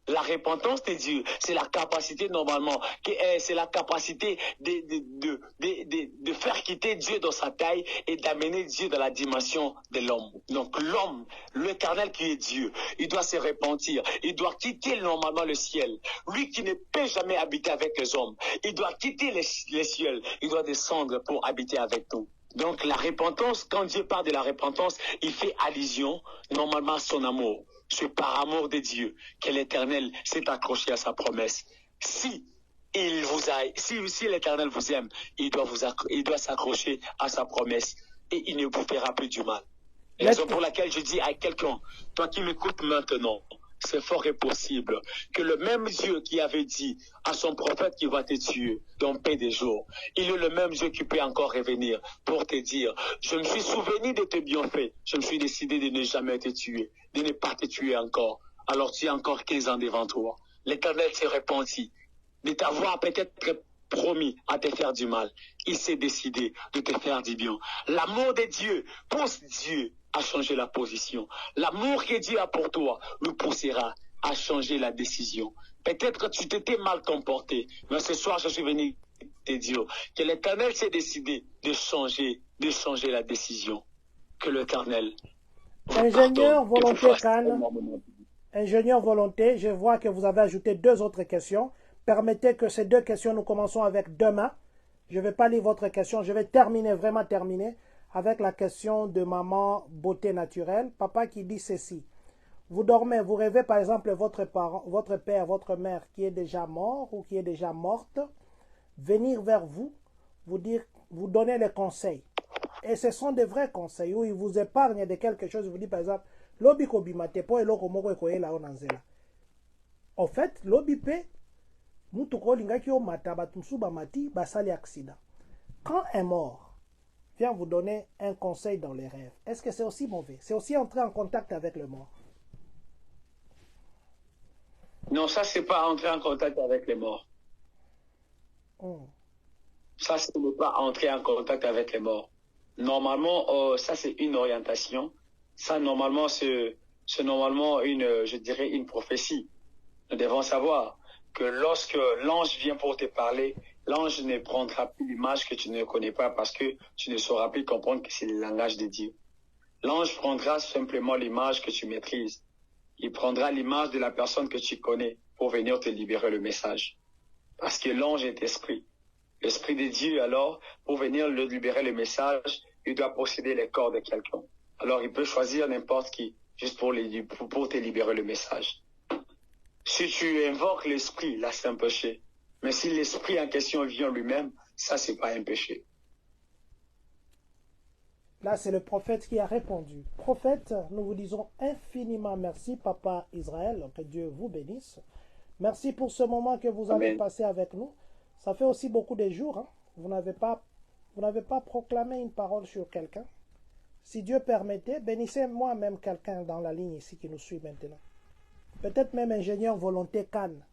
La repentance de Dieu, c'est la capacité normalement, c'est la capacité de faire quitter Dieu dans sa taille et d'amener Dieu dans la dimension de l'homme. Donc l'homme, l'Éternel qui est Dieu, il doit se repentir, il doit quitter normalement le ciel. Lui qui ne peut jamais habiter avec les hommes, il doit quitter les cieux, il doit descendre pour habiter avec nous. Donc la repentance, quand Dieu parle de la repentance, il fait allusion normalement à son amour. C'est par amour de Dieu que l'Éternel s'est accroché à sa promesse. Si l'Éternel vous aime, il doit s'accrocher à sa promesse et il ne vous fera plus du mal. Raison pour laquelle je dis à quelqu'un, toi qui m'écoutes maintenant, c'est fort et possible que le même Dieu qui avait dit à son prophète qu'il va te tuer dans peu des jours, il est le même Dieu qui peut encore revenir pour te dire, je me suis souvenu de tes bienfaits, je me suis décidé de ne jamais te tuer, de ne pas te tuer encore. Alors tu as encore 15 ans devant toi. L'Éternel s'est repenti de t'avoir peut-être promis à te faire du mal. Il s'est décidé de te faire du bien. L'amour de Dieu pousse Dieu à changer la position. L'amour que Dieu a pour toi le poussera à changer la décision. Peut-être que tu t'étais mal comporté, mais ce soir, je suis venu te dire que l'Éternel s'est décidé de changer la décision. Que l'Éternel Ingénieur volonté Khan, ingénieur volonté, je vois que vous avez ajouté 2 autres questions. Permettez que ces 2 questions, nous commençons avec demain. Je ne vais pas lire votre question, je vais vraiment terminer avec la question de maman beauté naturelle. Papa qui dit ceci. Vous dormez, vous rêvez par exemple votre père, votre mère qui est déjà mort ou qui est déjà morte, venir vers vous, vous donner les conseils. Et ce sont des vrais conseils où ils vous épargnent de quelque chose. Vous dit par exemple, lobi kobi mate po eloko moko ekoye la onanzela. En fait, lobi pe mutu ko lingaki o mata batumsu ba mati basali accident. Quand un mort vient vous donner un conseil dans les rêves, est-ce que c'est aussi mauvais? C'est aussi entrer en contact avec le mort? Non, ça c'est pas entrer en contact avec les morts. Ça c'est ne pas entrer en contact avec les morts. Normalement, ça c'est une orientation. Ça normalement c'est normalement je dirais une prophétie. Nous devons savoir que lorsque l'ange vient pour te parler, l'ange ne prendra plus l'image que tu ne connais pas parce que tu ne sauras plus comprendre que c'est le langage de Dieu. L'ange prendra simplement l'image que tu maîtrises. Il prendra l'image de la personne que tu connais pour venir te libérer le message. Parce que l'ange est esprit. L'esprit de Dieu, alors, pour venir le libérer le message, il doit posséder les corps de quelqu'un. Alors, il peut choisir n'importe qui, juste pour te libérer le message. Si tu invoques l'esprit, là, c'est un péché. Mais si l'esprit en question vient lui-même, ça, c'est pas un péché. Là, c'est le prophète qui a répondu. Prophète, nous vous disons infiniment merci, Papa Israël, que Dieu vous bénisse. Merci pour ce moment que vous avez passé avec nous. Ça fait aussi beaucoup de jours. Hein. Vous n'avez pas proclamé une parole sur quelqu'un. Si Dieu permettait, bénissez moi-même quelqu'un dans la ligne ici qui nous suit maintenant. Peut-être même ingénieur volonté Cannes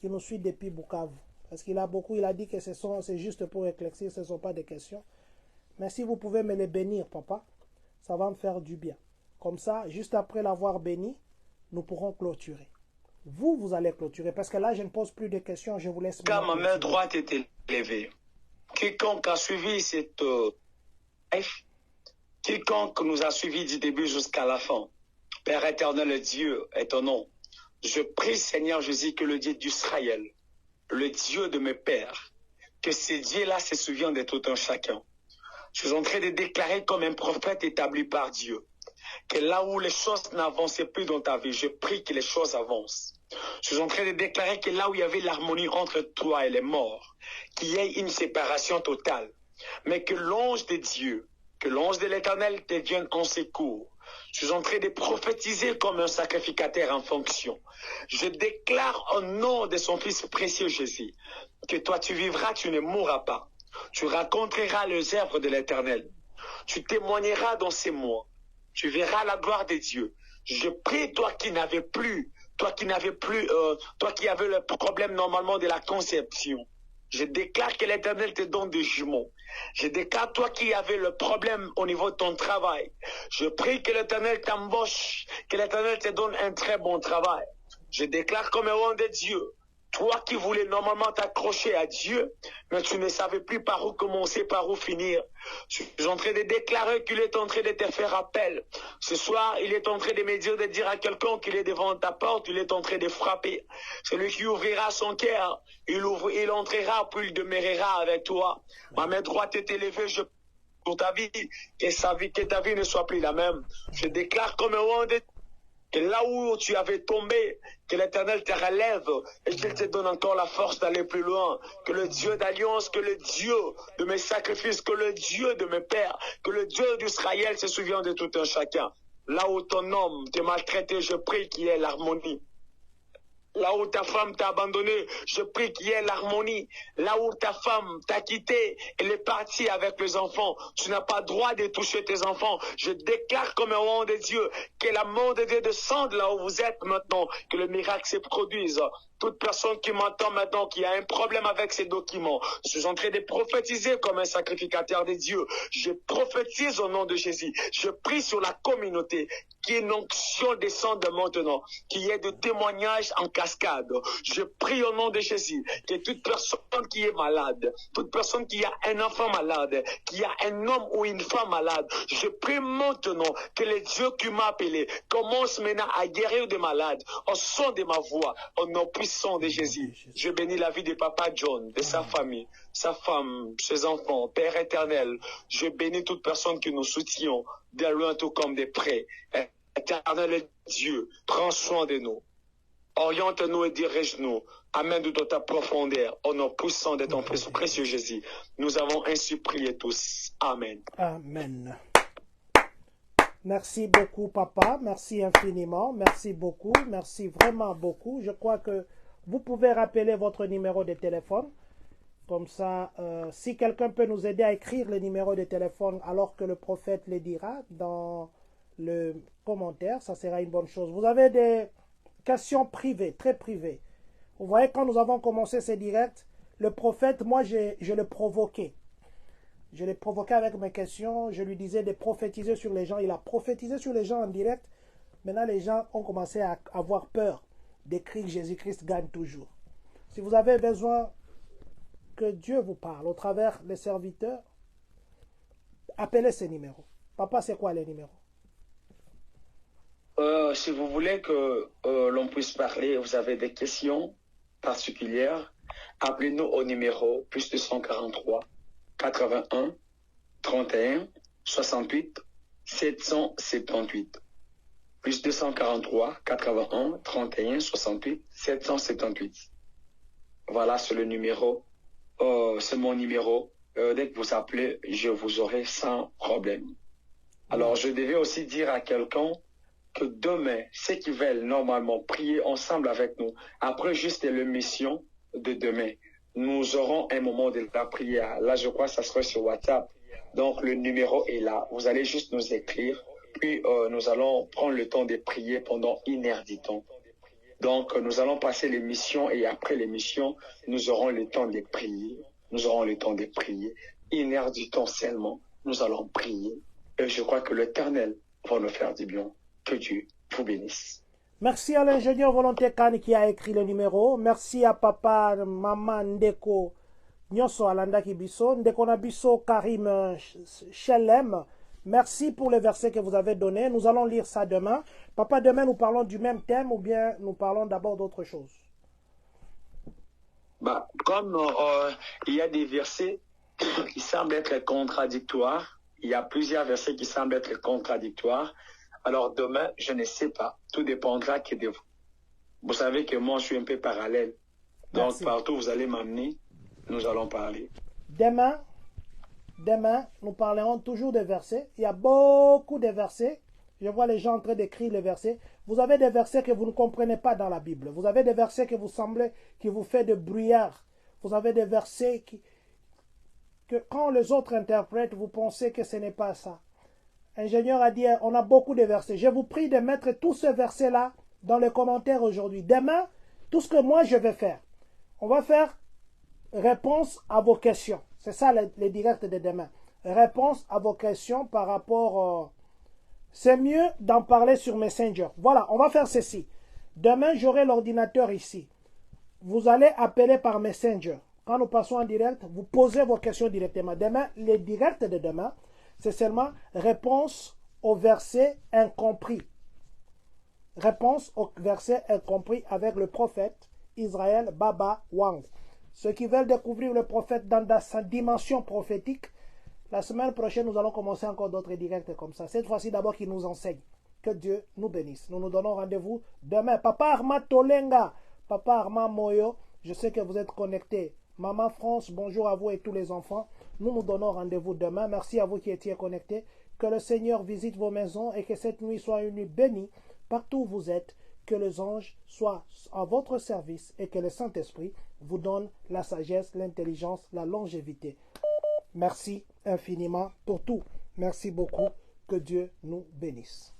qui nous suit depuis Bukavu. Parce qu'il a dit que c'est juste pour éclaircir, ce ne sont pas des questions. Mais si vous pouvez me les bénir, papa, ça va me faire du bien. Comme ça, juste après l'avoir béni, nous pourrons clôturer. Vous allez clôturer, parce que là, je ne pose plus de questions, je vous laisse... Quand ma main droite était levée, quiconque a suivi cette life, quiconque nous a suivis du début jusqu'à la fin, Père éternel, Dieu est ton nom. Je prie, Seigneur Jésus, que le Dieu d'Israël, le Dieu de mes pères, que ce Dieu-là se souvienne de tout un chacun. Je suis en train de déclarer comme un prophète établi par Dieu, que là où les choses n'avançaient plus dans ta vie, je prie que les choses avancent. Je suis en train de déclarer que là où il y avait l'harmonie entre toi et les morts, qu'il y ait une séparation totale, mais que l'ange de Dieu, que l'ange de l'Éternel te vienne en secours. Je suis en train de prophétiser comme un sacrificateur en fonction. Je déclare au nom de son Fils précieux Jésus, que toi tu vivras, tu ne mourras pas. Tu raconteras les œuvres de l'Éternel. Tu témoigneras dans ces mois. Tu verras la gloire de Dieu. Je prie, toi qui avais le problème normalement de la conception. Je déclare que l'Éternel te donne des jumeaux. Je déclare, toi qui avais le problème au niveau de ton travail. Je prie que l'Éternel t'embauche, que l'Éternel te donne un très bon travail. Je déclare comme un roi de Dieu. Toi qui voulais normalement t'accrocher à Dieu, mais tu ne savais plus par où commencer, par où finir. Je suis en train de déclarer qu'il est en train de te faire appel. Ce soir, il est en train de me dire, de dire à quelqu'un qu'il est devant ta porte, il est en train de frapper. Celui qui ouvrira son cœur, il entrera, puis il demeurera avec toi. Ma main droite est élevée, pour ta vie, que ta vie ne soit plus la même. Je déclare comme un roi de que là où tu avais tombé, que l'Éternel te relève et qu'il te donne encore la force d'aller plus loin. Que le Dieu d'alliance, que le Dieu de mes sacrifices, que le Dieu de mes pères, que le Dieu d'Israël se souvienne de tout un chacun. Là où ton homme t'est maltraité, je prie qu'il y ait l'harmonie. Là où ta femme t'a abandonné, je prie qu'il y ait l'harmonie. Là où ta femme t'a quitté, elle est partie avec les enfants. Tu n'as pas droit de toucher tes enfants. Je déclare comme un roi de Dieu que l'amour de Dieu descende là où vous êtes maintenant, que le miracle se produise. Toute personne qui m'entend maintenant, qui a un problème avec ces documents, je suis en train de prophétiser comme un sacrificateur de Dieu. Je prophétise au nom de Jésus. Je prie sur la communauté, qu'une onction descende maintenant, qu'il y ait des témoignages en cascade. Je prie au nom de Jésus que toute personne qui est malade, toute personne qui a un enfant malade, qui a un homme ou une femme malade, je prie maintenant que le Dieu qui m'a appelé commence maintenant à guérir des malades au son de ma voix, au nom puissant de Jésus. Je bénis la vie de Papa John, de sa famille, sa femme, ses enfants, Père éternel. Je bénis toute personne que nous soutiens, de loin tout comme de près. Éternel Dieu, prends soin de nous. Oriente-nous et dirige-nous. Amène-nous dans ta profondeur. Au nom puissant de ton Fils précieux Jésus. Nous avons ainsi prié tous. Amen. Amen. Merci beaucoup, papa. Merci infiniment. Merci beaucoup. Merci vraiment beaucoup. Je crois que vous pouvez rappeler votre numéro de téléphone. Comme ça, si quelqu'un peut nous aider à écrire le numéro de téléphone alors que le prophète le dira dans le commentaire, ça sera une bonne chose. Vous avez des questions privées, très privées. Vous voyez, quand nous avons commencé ces directs, le prophète, moi, je le provoquais. Je l'ai provoqué avec mes questions. Je lui disais de prophétiser sur les gens. Il a prophétisé sur les gens en direct. Maintenant, les gens ont commencé à avoir peur d'écrire Jésus-Christ gagne toujours. Si vous avez besoin que Dieu vous parle au travers des serviteurs, appelez ces numéros. Papa, c'est quoi les numéros? Si vous voulez que l'on puisse parler, vous avez des questions particulières, appelez-nous au numéro plus 243 81 31 68 778. Plus 243 81 31 68 778. Voilà, c'est le numéro. C'est mon numéro. Dès que vous appelez, je vous aurai sans problème. Alors, je devais aussi dire à quelqu'un que demain, ceux qui veulent normalement prier ensemble avec nous, après juste l'émission de demain, nous aurons un moment de la prière. Là, je crois que ça sera sur WhatsApp. Donc, le numéro est là. Vous allez juste nous écrire. Puis, nous allons prendre le temps de prier pendant 1 heure du temps. Donc, nous allons passer l'émission et après l'émission, nous aurons le temps de prier. Nous aurons le temps de prier. 1 heure du temps seulement, nous allons prier. Et je crois que l'Éternel va nous faire du bien. Que Dieu vous bénisse. Merci à l'ingénieur volontaire Kani qui a écrit le numéro. Merci à papa, maman, Ndeko, Nyoso Alanda Kibiso, Ndeko Nabiso, Karim Chelem. Merci pour les versets que vous avez donnés. Nous allons lire ça demain. Papa, demain nous parlons du même thème ou bien nous parlons d'abord d'autre chose? Comme il y a des versets qui semblent être contradictoires, il y a plusieurs versets qui semblent être contradictoires. Alors demain, je ne sais pas. Tout dépendra que de vous. Vous savez que moi, je suis un peu parallèle. Donc, merci. Partout où vous allez m'amener, nous allons parler. Demain, nous parlerons toujours des versets. Il y a beaucoup de versets. Je vois les gens en train d'écrire les versets. Vous avez des versets que vous ne comprenez pas dans la Bible. Vous avez des versets qui vous semblent, qui vous fait de brouillard. Vous avez des versets que quand les autres interprètent, vous pensez que ce n'est pas ça. Ingénieur a dit, on a beaucoup de versets. Je vous prie de mettre tous ces versets-là dans les commentaires aujourd'hui. Demain, tout ce que moi je vais faire, on va faire réponse à vos questions. C'est ça les directs de demain. Réponse à vos questions par rapport... c'est mieux d'en parler sur Messenger. Voilà, on va faire ceci. Demain, j'aurai l'ordinateur ici. Vous allez appeler par Messenger. Quand nous passons en direct, vous posez vos questions directement. Demain, les directs de demain, c'est seulement réponse au verset incompris. Réponse au verset incompris avec le prophète Israël Baba Wang. Ceux qui veulent découvrir le prophète dans sa dimension prophétique, la semaine prochaine, nous allons commencer encore d'autres directs comme ça. Cette fois-ci, d'abord, qu'il nous enseigne. Que Dieu nous bénisse. Nous nous donnons rendez-vous demain. Papa Arma Tolenga, Papa Arma Moyo, je sais que vous êtes connectés. Maman France, bonjour à vous et tous les enfants. Nous nous donnons rendez-vous demain. Merci à vous qui étiez connectés. Que le Seigneur visite vos maisons et que cette nuit soit une nuit bénie partout où vous êtes. Que les anges soient à votre service et que le Saint-Esprit vous donne la sagesse, l'intelligence, la longévité. Merci infiniment pour tout. Merci beaucoup. Que Dieu nous bénisse.